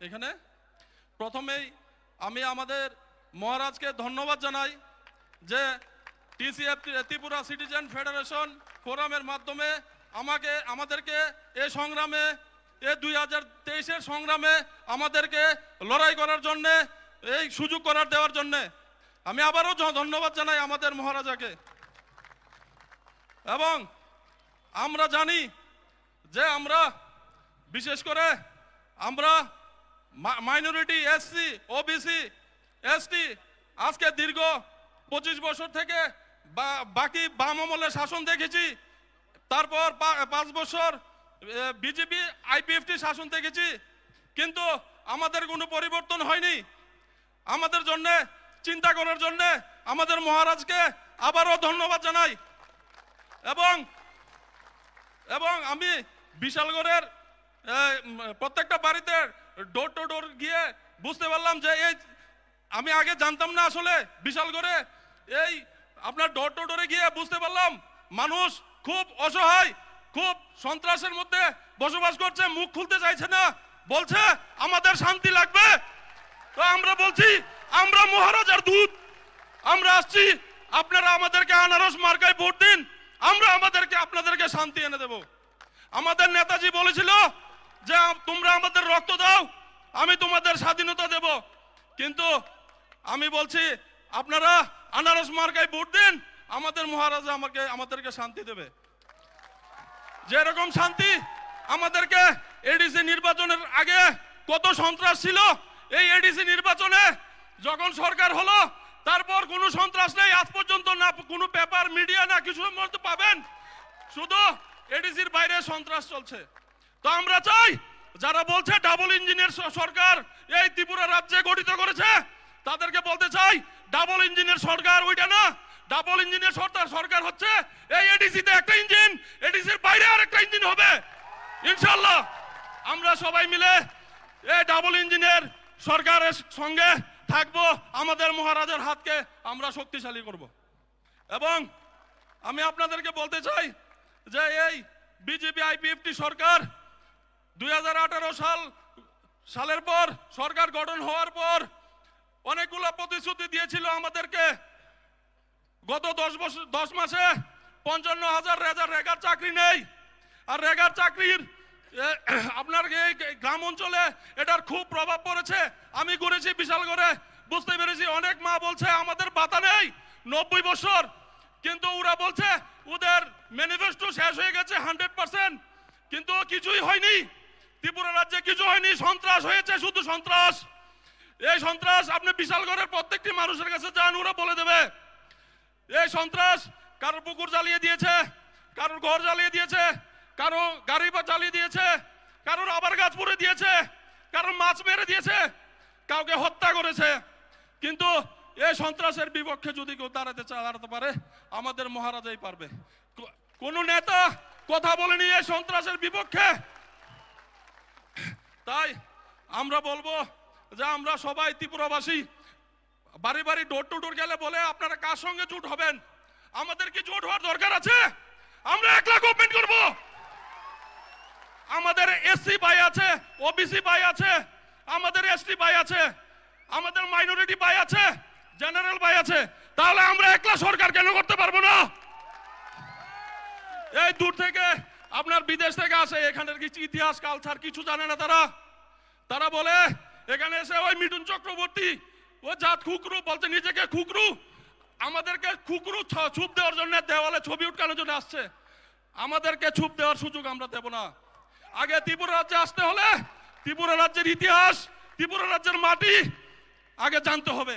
এখানে। প্রথমেই আমি আমাদের মহারাজকে ধন্যবাদ জানাই যে টিসিএফ ত্রিপুরা সিটিজেন ফেডারেশন ফোরামের মাধ্যমে আমাদেরকে এই সংগ্রামে এই 2023-এর সংগ্রামে আমাদেরকে লড়াই করার জন্যে এই সুযোগ করার দেওয়ার জন্যে আমি আবারও ধন্যবাদ জানাই আমাদের মহারাজাকে। এবং আমরা জানি যে আমরা বিশেষ করে আমরা মাইনরিটি এসসি ওবিসি এসটি আজকে দীর্ঘ 25 বছর থেকে বাকি বাম আমলের শাসন দেখেছি, তারপর 5 বছর বিজেপি আইপিএফটি শাসন দেখেছি, কিন্তু আমাদের কোনো পরিবর্তন হয়নি। আমাদের জন্য চিন্তা করার জন্য আমাদের মহারাজকে আবারও ধন্যবাদ জানাই। এবং আমি বিশালগড়ের প্রত্যেকটা বাড়িতে ডোর টু ডোর গিয়ে বুঝতে পারলাম যে এই আমি আগে জানতাম না আসলে বিশালগড়ে এই আপনার ডোর টু ডোরে গিয়ে বুঝতে পারলাম মানুষ খুব অসহায়, খুব সন্ত্রাসের মধ্যে বসবাস করছে, মুখ খুলতে চাইছে না, বলছে আমাদের শান্তি লাগবে। তো আমরা বলছি আমরা মহারাজার দূত, আমরা আসছি, আপনারা আমাদেরকে আনারস মার্কায় ভোট দিন, আমরা আপনাদেরকে শান্তি এনে দেব। আমাদের নেতাজি বলেছিল যে তোমরা আমাদের রক্ত দাও, আমি তোমাদের স্বাধীনতা দেব। কিন্তু আমি বলছি আপনারা আনারস মার্কায় ভোট দিন, আমাদের মহারাজা আমাদেরকে শান্তি দেবে। যেরকম শান্তি আমাদেরকে এডিসি নির্বাচনের আগে কত সন্ত্রাস ছিল, এই এডিসি নির্বাচনে যখন সরকার হলো তারপর কোনো সন্ত্রাস নেই আজ পর্যন্ত, না কোনো পেপার মিডিয়া না কিছু মধ্যে পাবেন, শুধু এডিসির বাইরে সন্ত্রাস চলছে। তো আমরা চাই যারা বলছে ডাবল ইঞ্জিনের সরকার এই ত্রিপুরা রাজ্যে গঠিত করেছে, তাদেরকে বলতে চাই ডাবল ইঞ্জিনের সরকার ওইটা না, ডাবল ইঞ্জিনের সরকার হচ্ছে এই এডিসিতে একটা ইঞ্জিন, এডিসির বাইরে আরেকটা ইঞ্জিন হবে ইনশাআল্লাহ। আমরা সবাই মিলে এই ডাবল ইঞ্জিনের সরকারের সঙ্গে থাকবো, আমাদের মহারাজার হাতকে আমরা শক্তিশালী করব। এবং আমি আপনাদেরকে বলতে চাই যে এই বিজেপি আইপিএফটি সরকার 2018 সালের পর সরকার গঠন হওয়ার পর অনেকগুলো প্রতিশ্রুতি দিয়েছিল আমাদেরকে। গত 10 মাসে 55,000 রেগার চাকরি নেই, আর রেগার চাকরির আপনার এই গ্রাম অঞ্চলে এটার খুব প্রভাব পড়েছে। আমি ঘুরেছি বিশাল করে, বুঝতে পেরেছি অনেক মা বলছে আমাদের ভাতা নেই 90 বছর, কিন্তু ওরা বলছে ওদের ম্যানিফেস্টো শেষ হয়ে গেছে 100%, কিন্তু কিছুই হয়নি। ত্রিপুরা রাজ্যে কিছু হয়নি, সন্ত্রাস হয়েছে, শুধু সন্ত্রাস। এই সন্ত্রাস আপনি বিশালগড়ের প্রত্যেকটি মানুষের কাছে যান, ওরা বলে দেবে এই সন্ত্রাস কারোর পুকুর জ্বালিয়ে দিয়েছে, কারোর ঘর জ্বালিয়ে দিয়েছে, কারো গাড়ি জ্বালিয়ে দিয়েছে, কারোর আবার গাছ পুড়ে দিয়েছে, কারোর মাছ মেরে দিয়েছে, কাউকে হত্যা করেছে। কিন্তু এই সন্ত্রাসের বিপক্ষে যদি কেউ দাঁড়াতে পারে আমাদের মহারাজাই পারবে। কোন নেতা কথা বলেনি এই সন্ত্রাসের বিপক্ষে। তাই আমরা বলবো যে আমরা সবাই ত্রিপুরাবাসী বাড়ি বাড়ি ডোর টু ডোর গেলে বলে আপনারা কার সঙ্গে জোট হবেন, আমাদের কি জোট হওয়ার দরকার আছে? আমরা একলা গভর্নমেন্ট করব। আমাদের এসসি ভাই আছে, ওবিসি ভাই আছে, আমাদের এসটি ভাই আছে, আমাদের মাইনরিটি ভাই আছে, জেনারেল ভাই আছে, তাহলে আমরা একলা সরকার কেন করতে পারবো না? এই দূর থেকে আপনার বিদেশ থেকে আসে, এখানের কিছু ইতিহাস কালচার কিছু জানে না তারা বলে এখানে এসে ওই মিঠুন চক্রবর্তী ও জাত খুকরু বলতে নিজেকে খুকরু, আমাদেরকে খুকরু ছুপ দেওয়ার জন্য দেওয়ালে ছবি উঠকানোর জন্য আসছে। আমাদেরকে ছুপ দেওয়ার সুযোগ আমরা দেব না। আগে ত্রিপুরা রাজ্যে আসতে হলে ত্রিপুরা রাজ্যের ইতিহাস, ত্রিপুরা রাজ্যের মাটি আগে জানতে হবে,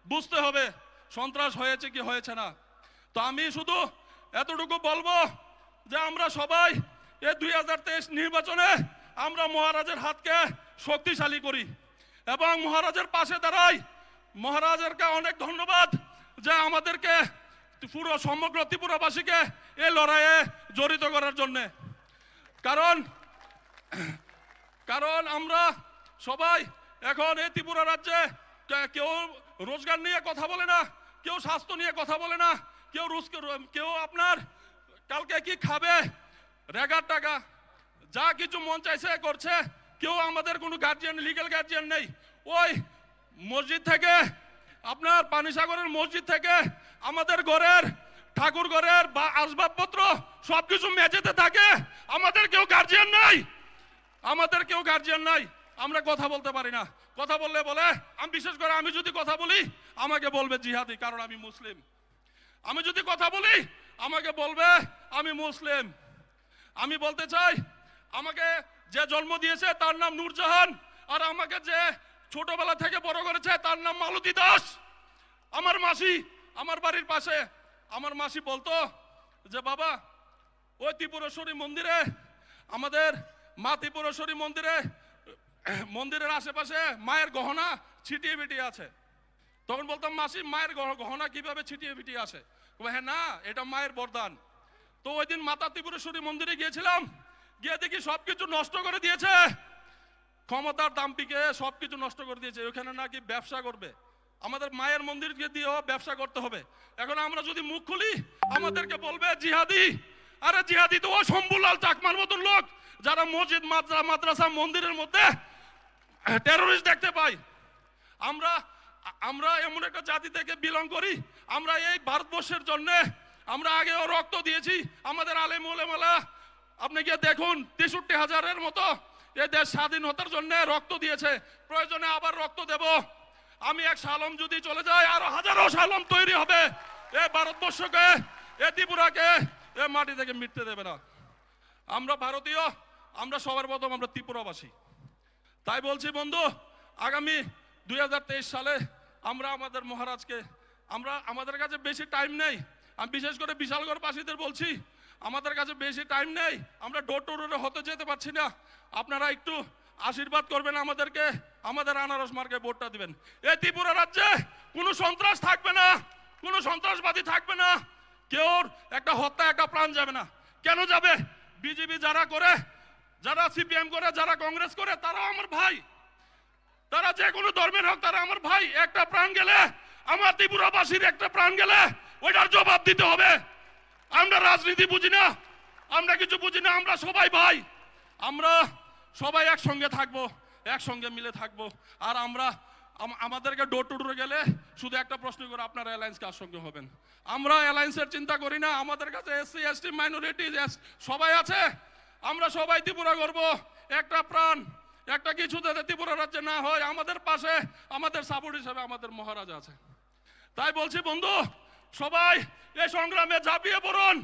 বুঝতে হবে সন্ত্রাস হয়েছে কি হয়েছে না। তো আমি শুধু এতটুকু বলবো যে আমরা সবাই এই 2023 নির্বাচনে আমরা মহারাজের হাতকে শক্তিশালী করি এবং মহারাজের পাশে দাঁড়াই। মহারাজেরকে অনেক ধন্যবাদ যে আমাদেরকে পুরো সমগ্র ত্রিপুরাবাসীকে এই লড়াইয়ে জড়িত করার জন্য। কারণ আমরা সবাই এখন এই ত্রিপুরা রাজ্যে কেউ রোজগার নিয়ে কথা বলে না, কেউ স্বাস্থ্য নিয়ে কথা বলে না, কেউ আপনার কালকে কি খাবে, রেগার টাকা যা কিছু মন চাইছে করছে। কেউ আমাদের কোনো গার্জিয়ান, লিগ্যাল গার্জিয়ান নেই। ওই মসজিদ থেকে আপনার পানিসাগরের মসজিদ থেকে আমাদের ঘরের ঠাকুর ঘরের বা আসবাবপত্র সবকিছু মেঝেতে থাকে, আমাদের কেউ গার্জিয়ান নাই, আমরা কথা বলতে পারি না। কথা বললে বলে আমি, বিশেষ করে আমি যদি কথা বলি আমাকে বলবে জিহাদি, কারণ আমি মুসলিম। আমি যদি কথা বলি আমাকে বলবে আমি মুসলিম। আমি বলতে চাই আমাকে যে জন্ম দিয়েছে তার নাম নূরজাহান, আর আমাকে যে ছোটবেলা থেকে বড় করেছে তার নাম মালতী দাস। আমার মাসি আমার বাড়ির পাশে, আমার মাসি বলতো যে বাবা ওই ত্রিপুরেশ্বরী মন্দিরে, আমাদের মা ত্রিপুরেশ্বরী মন্দিরের আশেপাশে মায়ের গহনা ছিটিয়ে বিটিয়ে আছে। তখন বলতাম মাসি মায়ের গহনা কিভাবে ছিটিয়ে বিটিয়ে আসে? হ্যাঁ না, এটা মায়ের বরদান। তো ওই দিন মাতা ত্রিপুরেশ্বরী মন্দিরে গিয়েছিলাম, গিয়ে দেখি সবকিছু নষ্ট করে দিয়েছে, ক্ষমতার দাম্পিকে সবকিছু নষ্ট করে দিয়েছে। ওখানে নাকি ব্যবসা করবে, আমাদের মায়ের মন্দিরকে দিয়েও ব্যবসা করতে হবে। এখন আমরা যদি মুখ খুলি আমাদেরকে বলবে জিহাদি, আরে জিহাদি তো ও শম্ভুলাল চাকমার মতন লোক যারা মসজিদ মাদ্রাসা মন্দিরের মধ্যে টেরোরিস্ট দেখতে পাই। আমরা আমরা এমন একটা জাতি থেকে বিলং করি, আমরা এই ভারতবর্ষের জন্য আমরা আগেও রক্ত দিয়েছি। আমাদের আলেম ওলামারা আপনি গিয়ে দেখুন 63,000-এর মতো এই দেশ স্বাধীনতার জন্য রক্ত দিয়েছে, প্রয়োজনে আবার রক্ত দেব। আমি এক সালম যদি চলে যাই আরো হাজারো সালম তৈরি হবে। এই ভারতবর্ষকে, এই ত্রিপুরাকে এই মাটি থেকে মিটতে দেবে না। আমরা ভারতীয়, আমরা সবার প্রথম আমরা ত্রিপুরাবাসী। তাই বলছি বন্ধু, আগামী 2023 সালে আমরা আমাদের মহারাজকে, আমাদের কাছে বেশি টাইম নেই। আমি বিশেষ করে বিশালগড়বাসীদের বলছি, আমাদের কাছে বেশি টাইম নেই, আমরা ডোর টু ডোরে হতে যেতে পারছি না। আপনারা একটু আশীর্বাদ করবেন আমাদেরকে, আমাদের আনারস মার্কে ভোটটা দিবেন। এই ত্রিপুরা রাজ্যে কোনো সন্ত্রাস থাকবে না, কোনো সন্ত্রাসবাদী থাকবে না, কেউ একটা হত্যা একটা প্রাণ যাবে না। কেন যাবে? বিজেপি যারা করে, যারা সিপিএম করে, যারা কংগ্রেস করে, তারা আমার ভাই, তারা যে কোনো ধর্মের হোক, তারা আমার ভাই। একটা প্রাণ গেলে, আমার ত্রিপুরাবাসীর একটা প্রাণ গেলে ওইটার জবাব দিতে হবে। আমরা রাজনীতি বুঝি না, আমরা কিছু বুঝি না, আমরা সবাই ভাই, আমরা সবাই একসঙ্গে থাকবো, একসঙ্গে মিলে থাকবো। আর আমরা আমাদেরকে ডোর টু ডোর গেলে শুধু একটা প্রশ্ন করে, আপনারা অ্যালায়েন্স কার সঙ্গে হবেন? আমরা অ্যালায়েন্সের চিন্তা করি না। আমাদের কাছে এসসি এসটি মাইনরিটি সবাই আছে, আমরা সবাই ত্রিপুরা করব। একটা প্রাণ, একটা কিছু যাতে ত্রিপুরা রাজ্যে না হয়, আমাদের পাশে আমাদের সাপোর্ট হিসাবে আমাদের মহারাজ আছে। তাই বলছি বন্ধু, সবাই এই সংগ্রামে ঝাঁপিয়ে পড়ুন,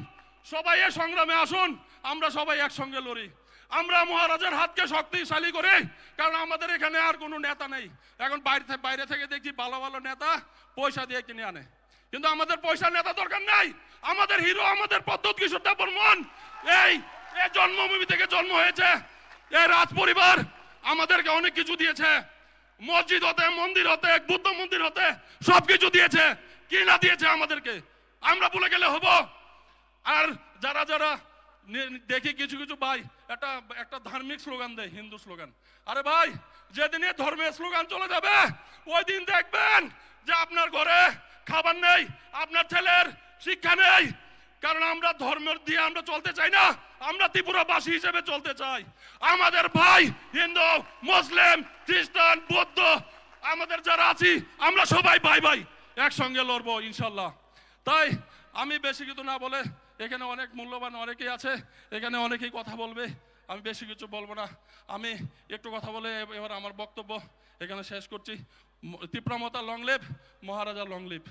সবাই এই সংগ্রামে আসুন, আমরা সবাই একসঙ্গে লড়ি। আমরা মহারাজের হাতকে শক্তিশালী করে, কারণ আমাদের এখানে আর কোনো নেতা নেই। এখন বাইরে থেকে দেখছি ভালো ভালো নেতা পয়সা দিয়ে কিনে আনে, কিন্তু আমাদের পয়সা নেতা দরকার নাই। আমাদের হিরো, আমাদের পদ্ধত কিশোর দেববর্মন, এই জন্মভূমি থেকে জন্ম হয়েছে। এই রাজ পরিবার আমাদেরকে অনেক কিছু দিয়েছে, মসজিদ হতে, মন্দির হতে, বুদ্ধ মন্দির হতে সবকিছু দিয়েছে। কি না দিয়েছে আমাদেরকে আমরা ভুলে গেলে হব? আর যারা যারা দেখি কিছু কিছু ভাই একটা ধার্মিক স্লোগান দেয়, হিন্দু স্লোগান। আরে ভাই, যেদিনে ধর্মের স্লোগান চলে যাবে ওই দিন দেখবেন যে আপনার ঘরে খাবার নেই, আপনার ছেলের শিক্ষা নেই। কারণ আমরা ধর্মের দিয়ে আমরা চলতে চাই না, আমরা ত্রিপুরাবাসী হিসেবে চলতে চাই। আমাদের ভাই হিন্দু, মুসলিম, খ্রিস্টান, বৌদ্ধ, আমাদের যারা আছি আমরা সবাই ভাই ভাই, একসঙ্গে লড়বো ইনশাল্লাহ। তাই আমি বেশি কিছু না বলে, এখানে অনেক মূল্যবান অনেকেই আছে, এখানে অনেকেই কথা বলবে, আমি বেশি কিছু বলবো না। আমি একটু কথা বলে এবার আমার বক্তব্য এখানে শেষ করছি। ত্রিপুরা মাতা long live, Maharaja long live.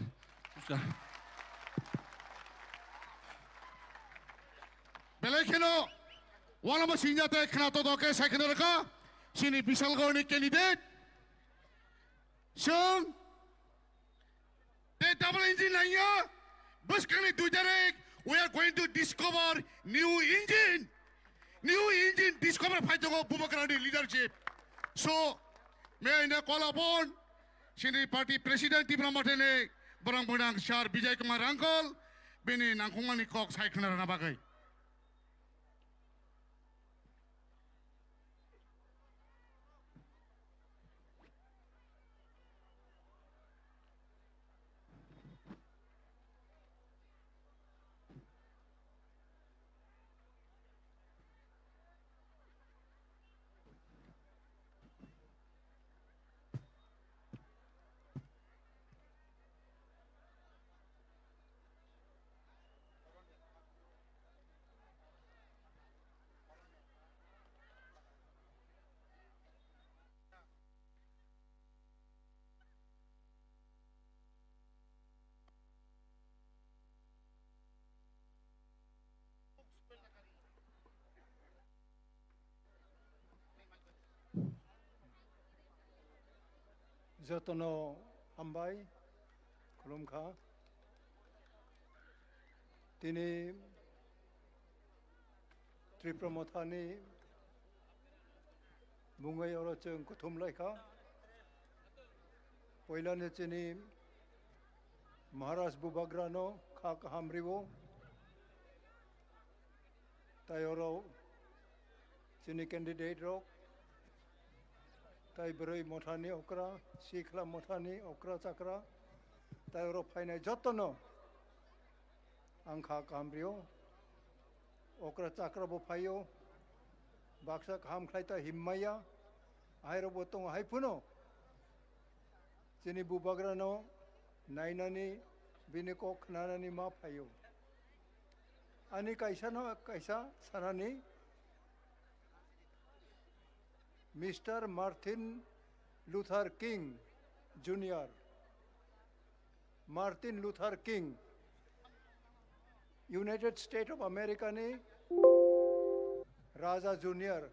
Belekino, one of us in that Knatodoke, second Raka, Sini Bisalgoni candidate. Soon, the double engine line, Buskani Dujarek, we are going to discover new engine. New engine discover Pajago Bubakarani leadership. So, may I call upon Sini Party President Tibramatene, Barang Bodang Shar, Bijay Kumar Uncle, Bini Nakumani Cox, Haikana Nabagai. যতনো হামবাই খুলুমখা তিনি ত্রিপ্রমথানি বুঙ্গাই অরচং কুথুমলাইখা পয়লানে চিনি মহারাজ বুবাগ্রানো খা হামরিবো তাই ওরাও চিনি candidate rock তাই বরই মথানি অকরা শিখলা মথানি অকরা চাকরা তাই ওরা ফাইনাই যত্ন আংখা কামরিও okra cakra bo phayo baksa kham khlaita himmaya airo bo tong hai puno chini bubagra no nainani bini ko khnanani ma phayo ani kaisa no kaisa sanani Mr. Martin Luther King Jr. Martin Luther King United States of America ने राजा junior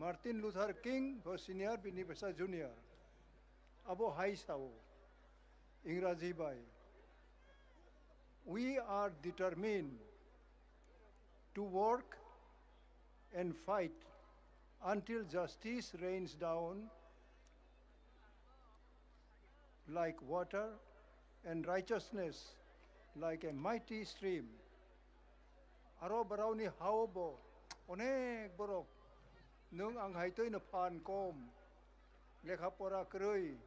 Martin Luther king हो senior बिनी बेसा junior अब high Sao इंग्रजी bye we are determined to work and fight until justice rains down like water and righteousness like a mighty stream. Aro barawni hawbo onek borok nung ang haitoy na pan kom lekha pora kroi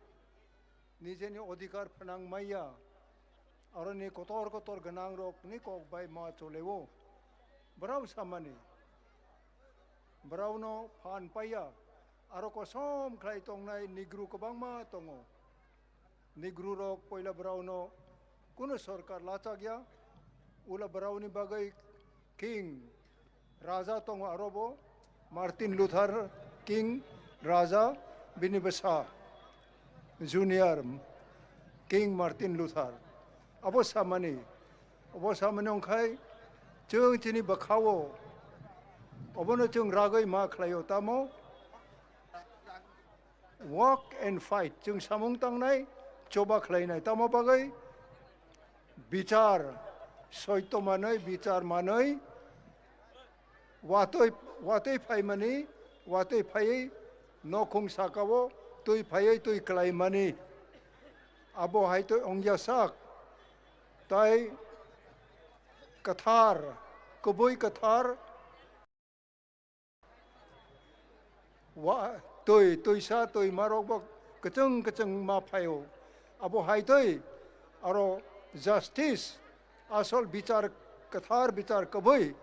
nije ni odhikar panang maya aro ni kotor ganang rok ni kok bay ma cholewo baraw samani baraw no pan paya aro ko som khlai tong nai nigru ko bang ma tongo nigru rok poila baraw no kuno sarkar lacha gya ula baraw ni bagay King Raja tongo arobo Martin Luther King Raja binibasa Junior King Martin Luther abo samani ongkai chung chini bakhawo obono chung ragai ma khlayo tamo walk and fight chung samung tang nai choba khlai nai tamo bagai bichar soito manai bichar manai watoi phai mani watoi phai no khung sakawo tui phai tui klai mani abo hai to ongya sak tai kathar kubui kathar wa tui sa tui marok bok kachang ma phayo abo hai toi aro justice asol bichar kathar bichar kabui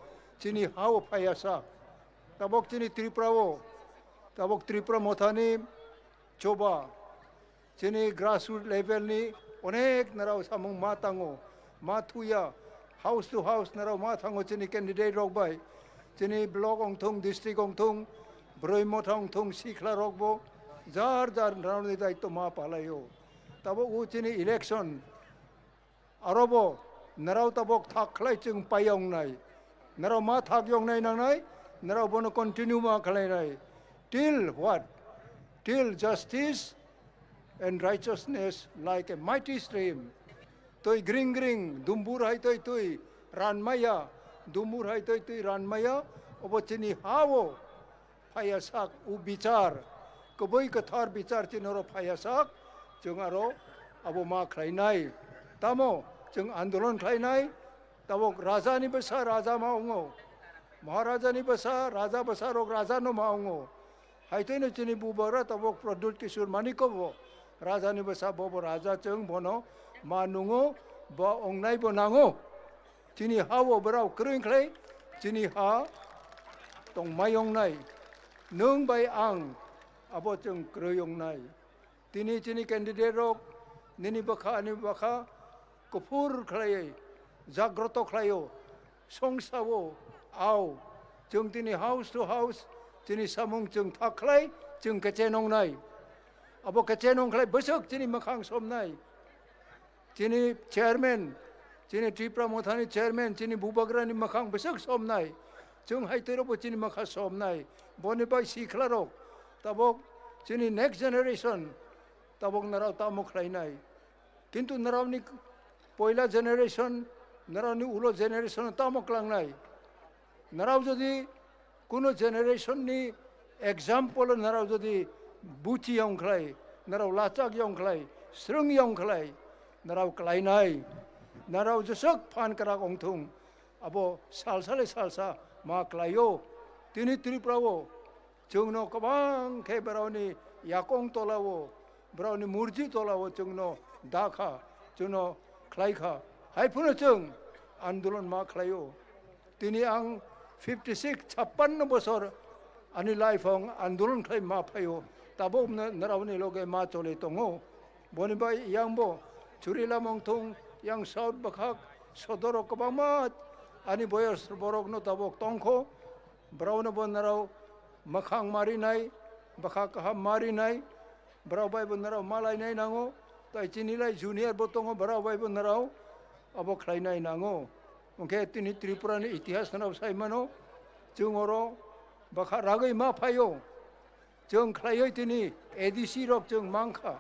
chini hao phayasa tabok chini Tripura tabok Tripura mothani choba chini grassroots level ni onek narao samung matango mathuya house to house narao mathango chini candidate rok bai chini block ongthong district ongthong broimo thong sikla rokbo jar narao ni dai to ma palayo tabok u chini election arobo narao tabok thaklai chung payong nai narao ma thak yong nai nang nai narao bono continue ma khalai nai till what till justice and righteousness like a mighty stream toi gring dumbur hai toi ranmaya dumbur hai toi ranmaya obochini hawo phayasak u bichar koboi kathar bichar chinoro phayasak chungaro abo ma khlai nai tamo chung andolon khlai nai tabok raja ni basa raja maungo maharaja ni basa raja basa rok raja no maungo haitoi no chini bubara tabok Pradut Kishore Manikobo raja ni basa bobo raja chung bono manungo ba ongnai bonango chini hawo barau kring khlai chini ha tong mayong nai nung bai ang abo chung kroyong nai tini chini candidate rok nini bakha kopur khlai jagroto khlayo songsawo au chung tini house to house tini samung chung thaklai chung kachenong nai abo kachenong khlai besok tini makhang som nai tini chairman tini Tripura mothani chairman tini bubagra ni makhang besok som nai chung haitero bo tini makha som nai boni bai sikla rok tabok tini next generation tabok narao tamok khlai nai kintu narao ni poila generation narao ni ulo generation tamok lang nai narao jodi kuno generation ni example narao jodi buchi yong khlai narao lachak yong khlai srung yong khlai narao klai nai narao josok phan kara ongthung abo salsa ma klayo tini Tripura chungno kabang khe baroni yakong tolawo baroni murji tolawo chungno dakha chungno klai kha hai phuno chung andolon ma khlayo tini ang 56 56 বছর আনি লাইফং আন্দোলন খাই মা ফাইও তাবো নারাউনি লগে মা চলে তঙ্গো বনিবাই ইয়াংবো চুরিলামং থং yang saut bakak sodoro kebamat ani boyos borok no tabok tongko brau no bonarau makhang mari nai bakak kaham mari nai brau bai bonarau malai nai nango tai chini lai junior botongo brau bai bonarau abo khlai nai nango ongke tini tripura ni itihas nanau sai mano jungoro bakak ragai ma phayo jung khlai tini adc rok jung mangkha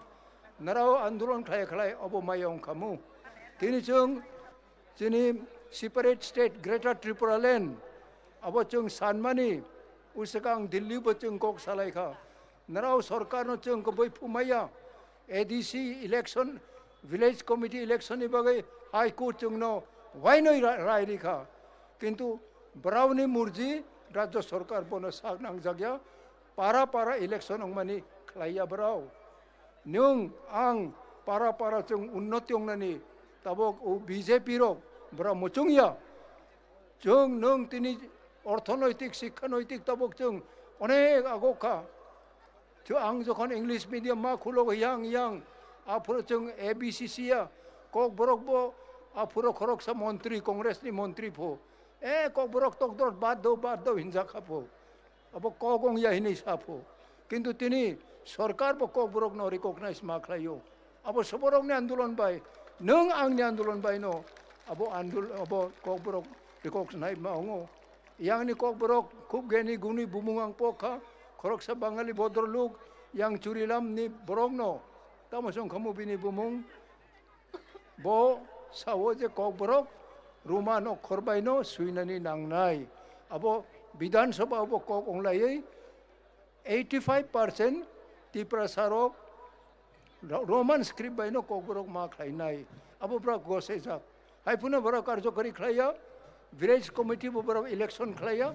narau andolon khlai khlai abo mayong kamu tini chung chini separate state greater tripura land abo chung sanmani usakang delhi bo chung kok salai kha narau sarkar no chung ko boi phumaya adc election village committee election ni bagai high court chung no why no rai ri kha kintu brauni murji rajya sarkar bono sak nang jagya para election ongmani khlaiya brau nyung ang para chung unnoti ongnani tabok o BJP ro bra muchungya chung nung tini অর্থনৈতিক শিক্ষানৈতিক tabok chung onek agokha chu ang jokhon english medium ma khulo yang apuro chung abcc ya kok borok bo apuro khorok sa মন্ত্রী Congress ni মন্ত্রী pho kok borok tok dor bad do hinja khapho abo kogong ya hini sapho কিন্তু তিনি সরকার bo kok borok no recognize ma khlayo abo soborok ni আন্দোলন bai nung ang ni আন্দোলন bai no abo abo kok borok recognize ma ngo yang ni kok borok khub geni guni bumungang pokha khorok sa bangali bodor luk yang churilam ni borok no tamasong khamu bini bumung bo sawo je kok borok ruma no khorbai no suinani nangnai abo বিধান সভা abo kok onglai 85% tipra sarok roman script bai no kok borok ma khlai nai abo bra gose jak hai puna bra karjokari khlaiya village committee bo bra election khlaiya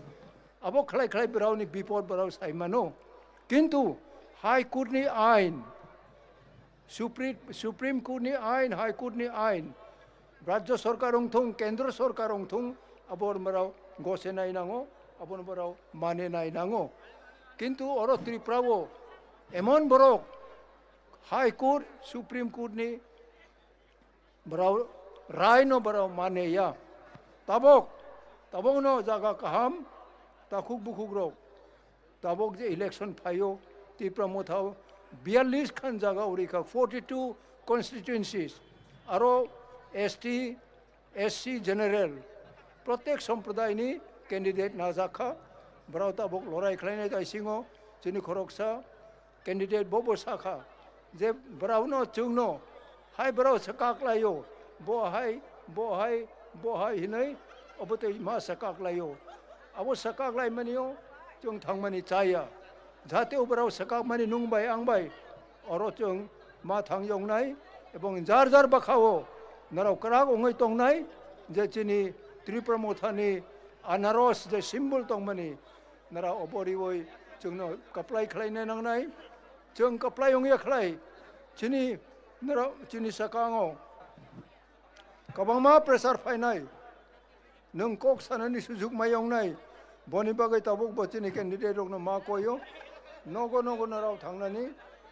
abo khlai brau ni bipor brau saimano kintu high court ni ain supreme court ni ain high court ni ain rajya sarkar ongthong kendra sarkar ongthong abor marau gose nai nango abon marau mane nai nango কিন্তু or ত্রিপুরাও এমন বড় high court supreme court নি বড় রায় no বড় মানে ইয়া তাবক no জায়গা কাহাম তাকুক বুকুক rock তাবক যে election ফাইও Tripura মথাও 42 খান জায়গা উড়িকা 42 কনস্টিটুয়েন্সিস আরো এসটি এসসি জেনারেল প্রত্যেক সম্প্রদায় নি ক্যান্ডিডেট না জাখা Brau tabok lorai khlainai tai singo chini khoroksa candidate bobo sakha je brau no chungno hai brau sakak layo bo hai hinai obote ma sakak layo abo sakak lai manio chung thangmani chaya jate brau sakak mani nungbai angbai oro chung ma thangyong nai ebong jar bakhao narau karak ongai tongnai je chini tripura mothani anaros je symbol tongmani nara obori woi chungno kaplai khlai ne nang nai chung kaplai ongya khlai chini nara chini sakango kabangma pressure phai nai nung kok sanani sujug mayong nai boni bagai tabuk bachini candidate rok no ma koyo nogo narau thangnani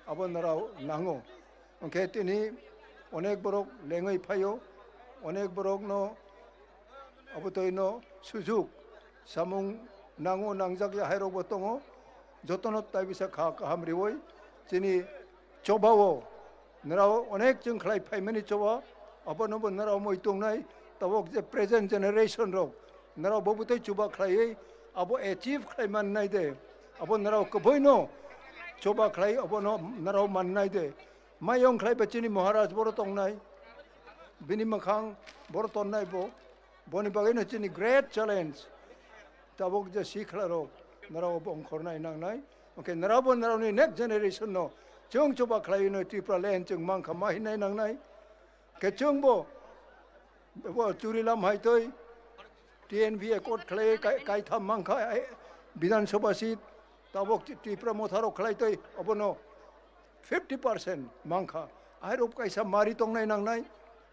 abo narau nango ongke tini onek borok lengai phayo onek borok no abo toino sujug samung nango nangjak ya hairo botongo jotonot tai bisa kha kaham riwoi chini chobawo narao onek chung khlai phaimani choba abono bo narao moi tungnai tabok je present generation ro narao bobutoi chuba khlai abo achieve khlai man nai de abo narao kboino choba khlai abono narao man nai de mayong khlai bachini maharaj boro tongnai bini makhang boro tonnai bo boni bagai no chini great challenge tabok je sikhla ro narao bong khornai nang nai okay narao ni next generation no chung choba khlai no tripura land chung mang khama hi nai nang nai ke chung bo churilam hai toi tnv court khlai kai tham mang kha বিধান সভা seat tabok tripura motharo khlai toi abono 50% mangkha ai rop kaisa mari tong nai nang nai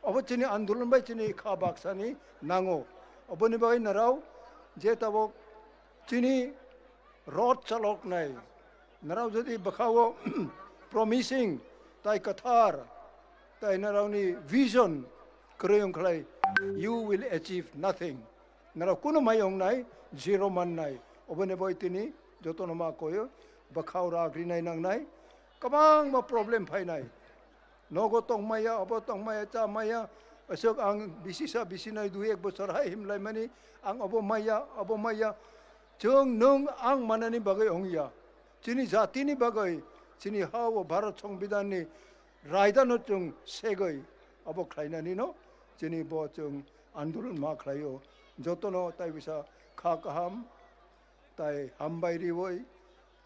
abo chini andolon bai chini kha baksani nango oboni bai narao je tabok চিনি রথ চালক নাই নারাও যদি বখাও promising তাই কথার তাই নারাওনি ভিজন ক্রয়ং খালাই ইউ উইল অ্যাচিভ নাথিং নারাও কোনো মায়ং নাই জিরো মান নাই অবনে বই তিনি যতন মা কয় বখাও রাগ্রি নাই নাংনাই কাবাং মা প্রবলেম ফাইনাই নগো তংমায়া অব তংমায়া চা মায়া असक आं बिसिसा बिसिनाय दुइ एक बोसोर हाय हिमलाय मानि आं अबो माया जों नों आं मानानि बागै हंगिया चिनि जातिनि बागै चिनि हाव भारत संविधाननि रायदानो जों सेगै अबो खायनानि न चिनि बो जों आन्दोलन मा खायो जतनो ताइ बिसा खा काहाम ताइ हामबाय रिवै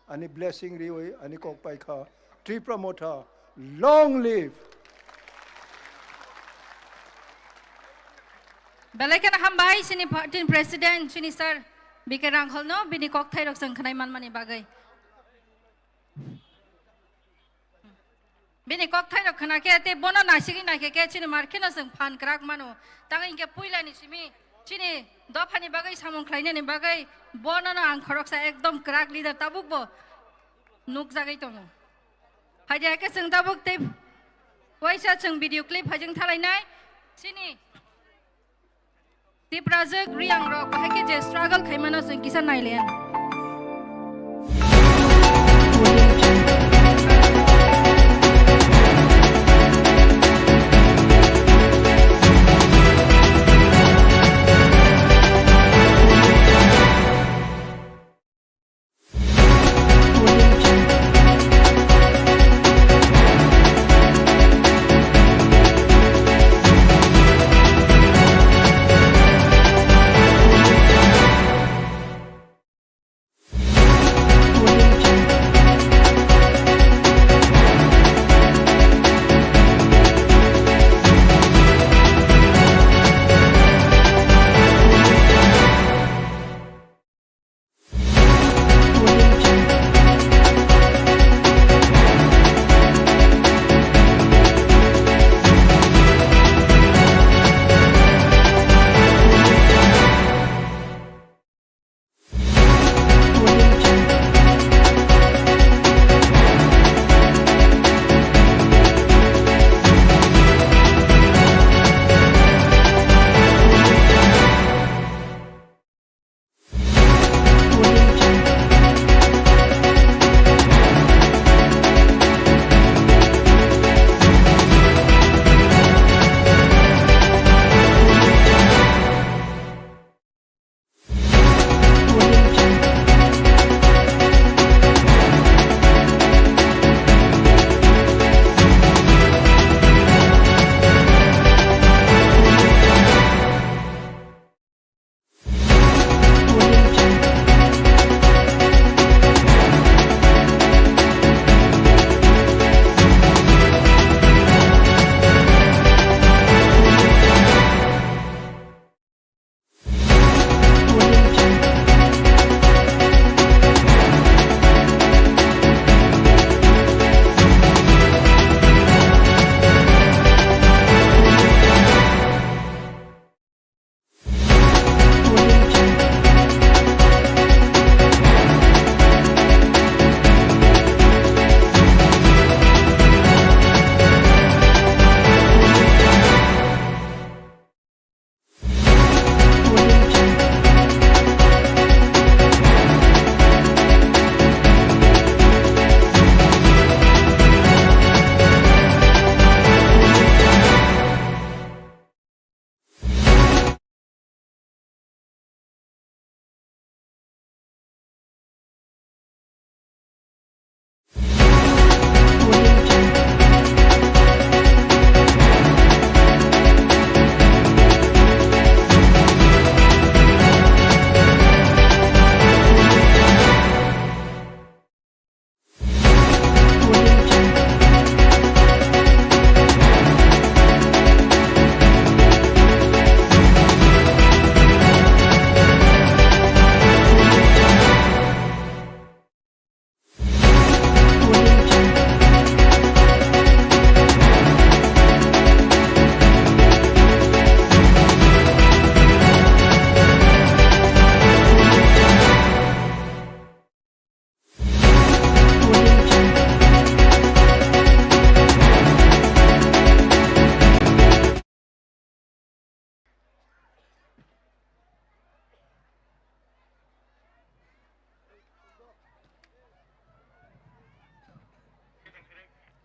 अनि ब्लेसिंग रिवै अनि कक पाइखा Tripura Motha long live Belaikan hambai sini partin presiden sini sir bikin rangkol no bini kok thai rok sang khanai man mani bagai bini kok thai rok khana ke te bono nasigi na ke sini marke na sang phan krak manu tang inke puila ni simi sini dofani bagai samong khlaina ni bagai bono na ang khorok sa ekdom krak leader tabuk bo nuk jagai tongo haja ke sang tabuk te waisa sang video clip hajeng thalai nai sini Di project riang rok bahaya je struggle kaimana sing kisan nailen.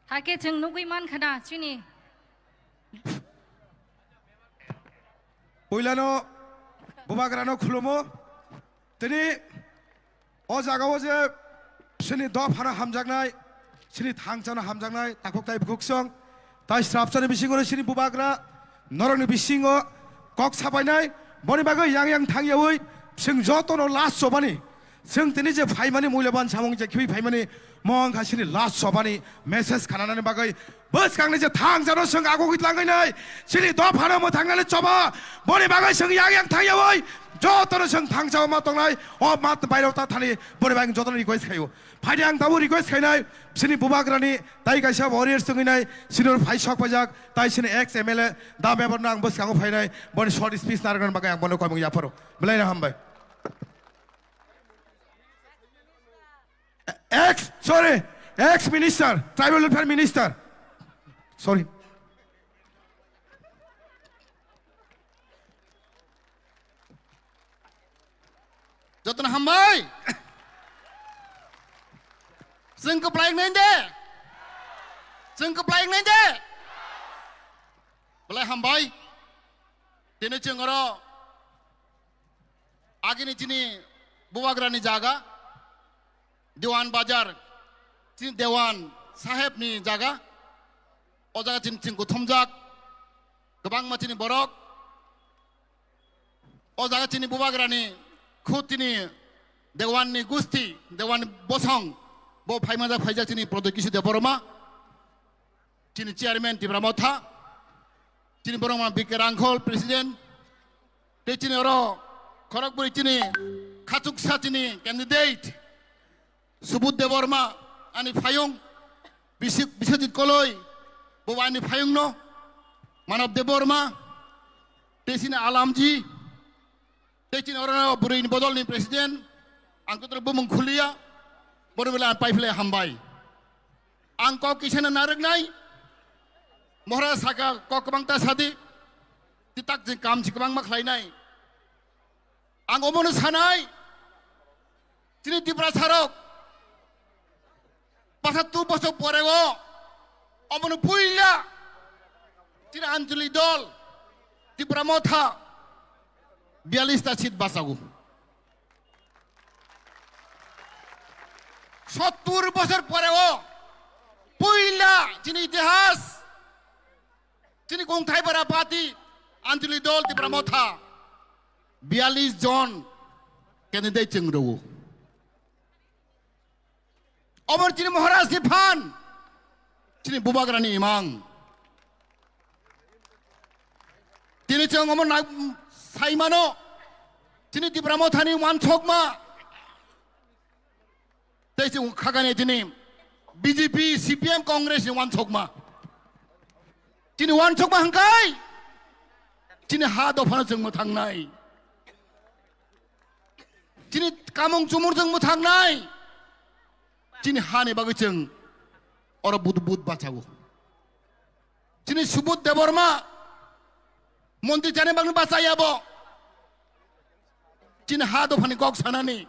थाके जों नुगै मान खाना चिनि पयलानो बुबाग्रानो खुलुमो दिनै अ जागाव जे बिसोरनि दफाना हामजानाय बिसोरनि थांजानो हामजानाय ताखुकताय बुकुकसं ताइ स्राबसानि बिसिङाव बिसोरनि बुबाग्रा नरनि बिसिङाव कक साबायनाय बनि बागै yang थांयावै जों जतनो लास्ट सबानि जों दिनै जे फाइमानि मूल्यबान सामं जे खिबि फाइमानि मं गासिनि लास्ट सबानि मेसेज खानानानै बागै बस गांनि जे थांजानो जों आगो गितलांगैनाय सिनि दफाना मो थांनानै चबा बनि बागै जों yang थांयावै जतनो जों थांजाव मा तंनाय अ मा बायराव ता थानि बनि बागै जतनो रिक्वेस्ट खायो फाइदे आं दाबो रिक्वेस्ट खायनाय सिनि बुबाग्रानि ताइ गाइसा वरियर्स दंगैनाय सिनि फाइसक बाजाक ताइ सिनि एक्स एमएलए दा मेबरनो आं बस गांगो फायनाय बनि शर्ट स्पीच नारगन बागै आं बनो कयमु याफरो बलायना हामबाय ex minister tribal welfare minister sorry Jotan Hambai. Sing ke playing nende. Sing ke playing nende. Belai Hambai. Dene cengoro. Agi ni cini buwagrani jaga. Dewan Bazar. Cini Dewan Sahib ni jaga. O jaga cini cingku thomjak. Gebang ma cini borok. O jaga cini buwagrani खुतिनी देवाननी गुस्ती देवान बोसंग बो फाइमाजा Pfizer चिनी प्रदकिसु देबरमा चिनी chairman तिब्रामथा चिनी बरमा बिके रांखल president ते चिनी रो खरगपुरी चिनी खाचुकसा चिनी कैंडिडेट सुबुत देबरमा आनी फायुं बिश्वजित कलय बो आनी फायुं नो मानव देबरमा ते चिनी आलामजी Tecin orang burin bodol ni presiden, angkut terbu mengkuliah, baru bila paifle hambai. Angkau kisah narik nai, mohra saka kau kebang tas hati, titak je kam si kebang mak lain nai. Angkau mana sanai, sini di prasarok, pasat tu pasok porego, omonu puila, sini anjuli dol, di pramotha. 42টা seat বাঁচাবো 70 বছর পরেও পয়লা যিনি ইতিহাস যিনি গংথাইপাড়া party আঞ্চলিক দল ত্রিপুরামথা 42 জন candidate চেংরো অমর যিনি মহারাজ সিফান যিনি বুবাগ্রানি ইমাং তিনি চেং অমর Saimano, sini di Pramothani Wansokma, tadi kagane sini BJP, CPM, Kongres ni Wansokma, sini Wansokma hangkai, sini hado fana jeng muthang nai, sini kamong cumur jeng muthang nai, sini hani bagi jeng orang bud bacawo, sini subut deborma. Monti jane bang bahasa ya bo. Cina hado fani kok sana ni.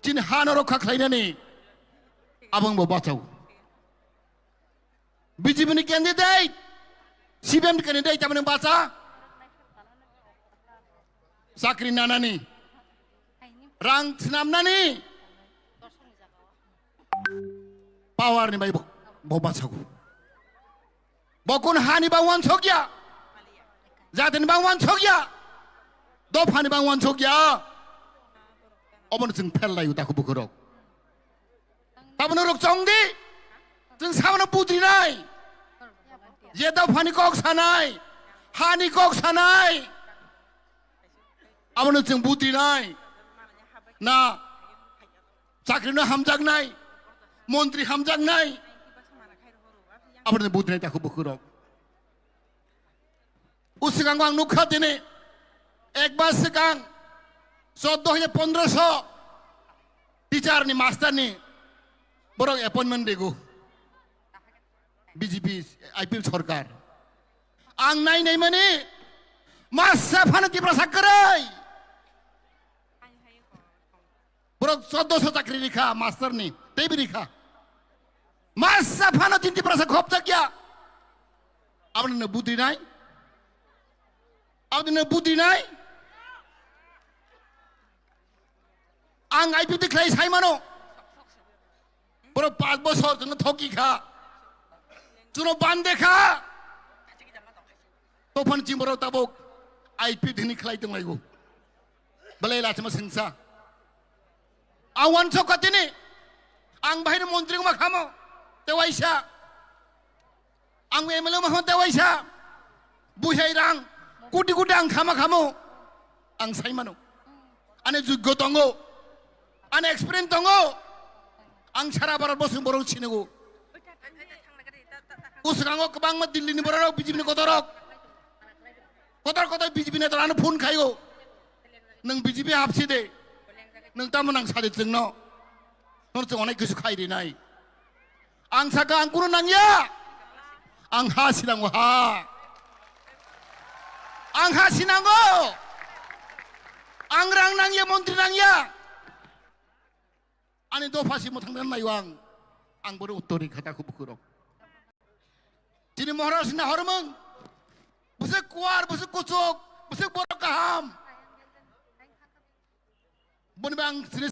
Cina hano rokha khlaina ni. Abang bo bacau. BJP ni candidate. CPM ni candidate jaman baca. Sakri nana ni. Rang senam nani. Power ni bayi bo bacau. Bokun hani bangwan sokya. Zaten bangwan sokya, dofani bangwan sokya, omon jeng pelai utak bukurok. Tapi nuruk congdi, jeng sama putri nai, je dofani kok sanai, hani kok sanai, omon jeng putri nai, na, sakrina hamjak nai, menteri hamjak nai, omon jeng putri nai tak bukurok. Usigang wang nukhat ini, ekbar sekarang, 14,500 teacher ni master ni, borong appointment dego, BJP, IPL sarkar. Ang nai mani, masa fana tipra sakrai. Borong 1400 chakri likha master ni, tebi likha. Masa fana tinti perasa khop takya. Abang na budi nai. Abang na budi nai. Ang IPP klay sai mano. Pero 5 বছর জন্য থকি খা। চুনো বান্দে খা। তোফান চিমবরাও তাবক IPP ধিনি klay tong laigo. Balay la sama sengsa. Awan sokat ini. Ang bahir menteri ko makhamo. Tewaisa. Ang MLA mahon tewaisa. Buhay rang. Kuti-kuti ang khama-khamo. Ang sai mano. Ane juggo tongo. Ane experience tongo. Ang sara barat bosong borong sinego. Usrango kebang mat Delhi ni borok BJP ni kotorok. Kotor-kotor BJP ni terano phone khayo. Nang BJP hapsi de. Nang tamu nang sade jengno. Nor jeng onek kesu khai de nai. Ang saka ang kuno nang ya. Ang ha sinang ha. Ang ha sinango. Ang rang nang ya menteri nang ya. Ane do fasi mo thang nai wang. Ang boro uttori khata ku bukurok. Tini moharas na hormong. Busuk kuar, busuk kusuk, busuk borok kaham. Bon bang sini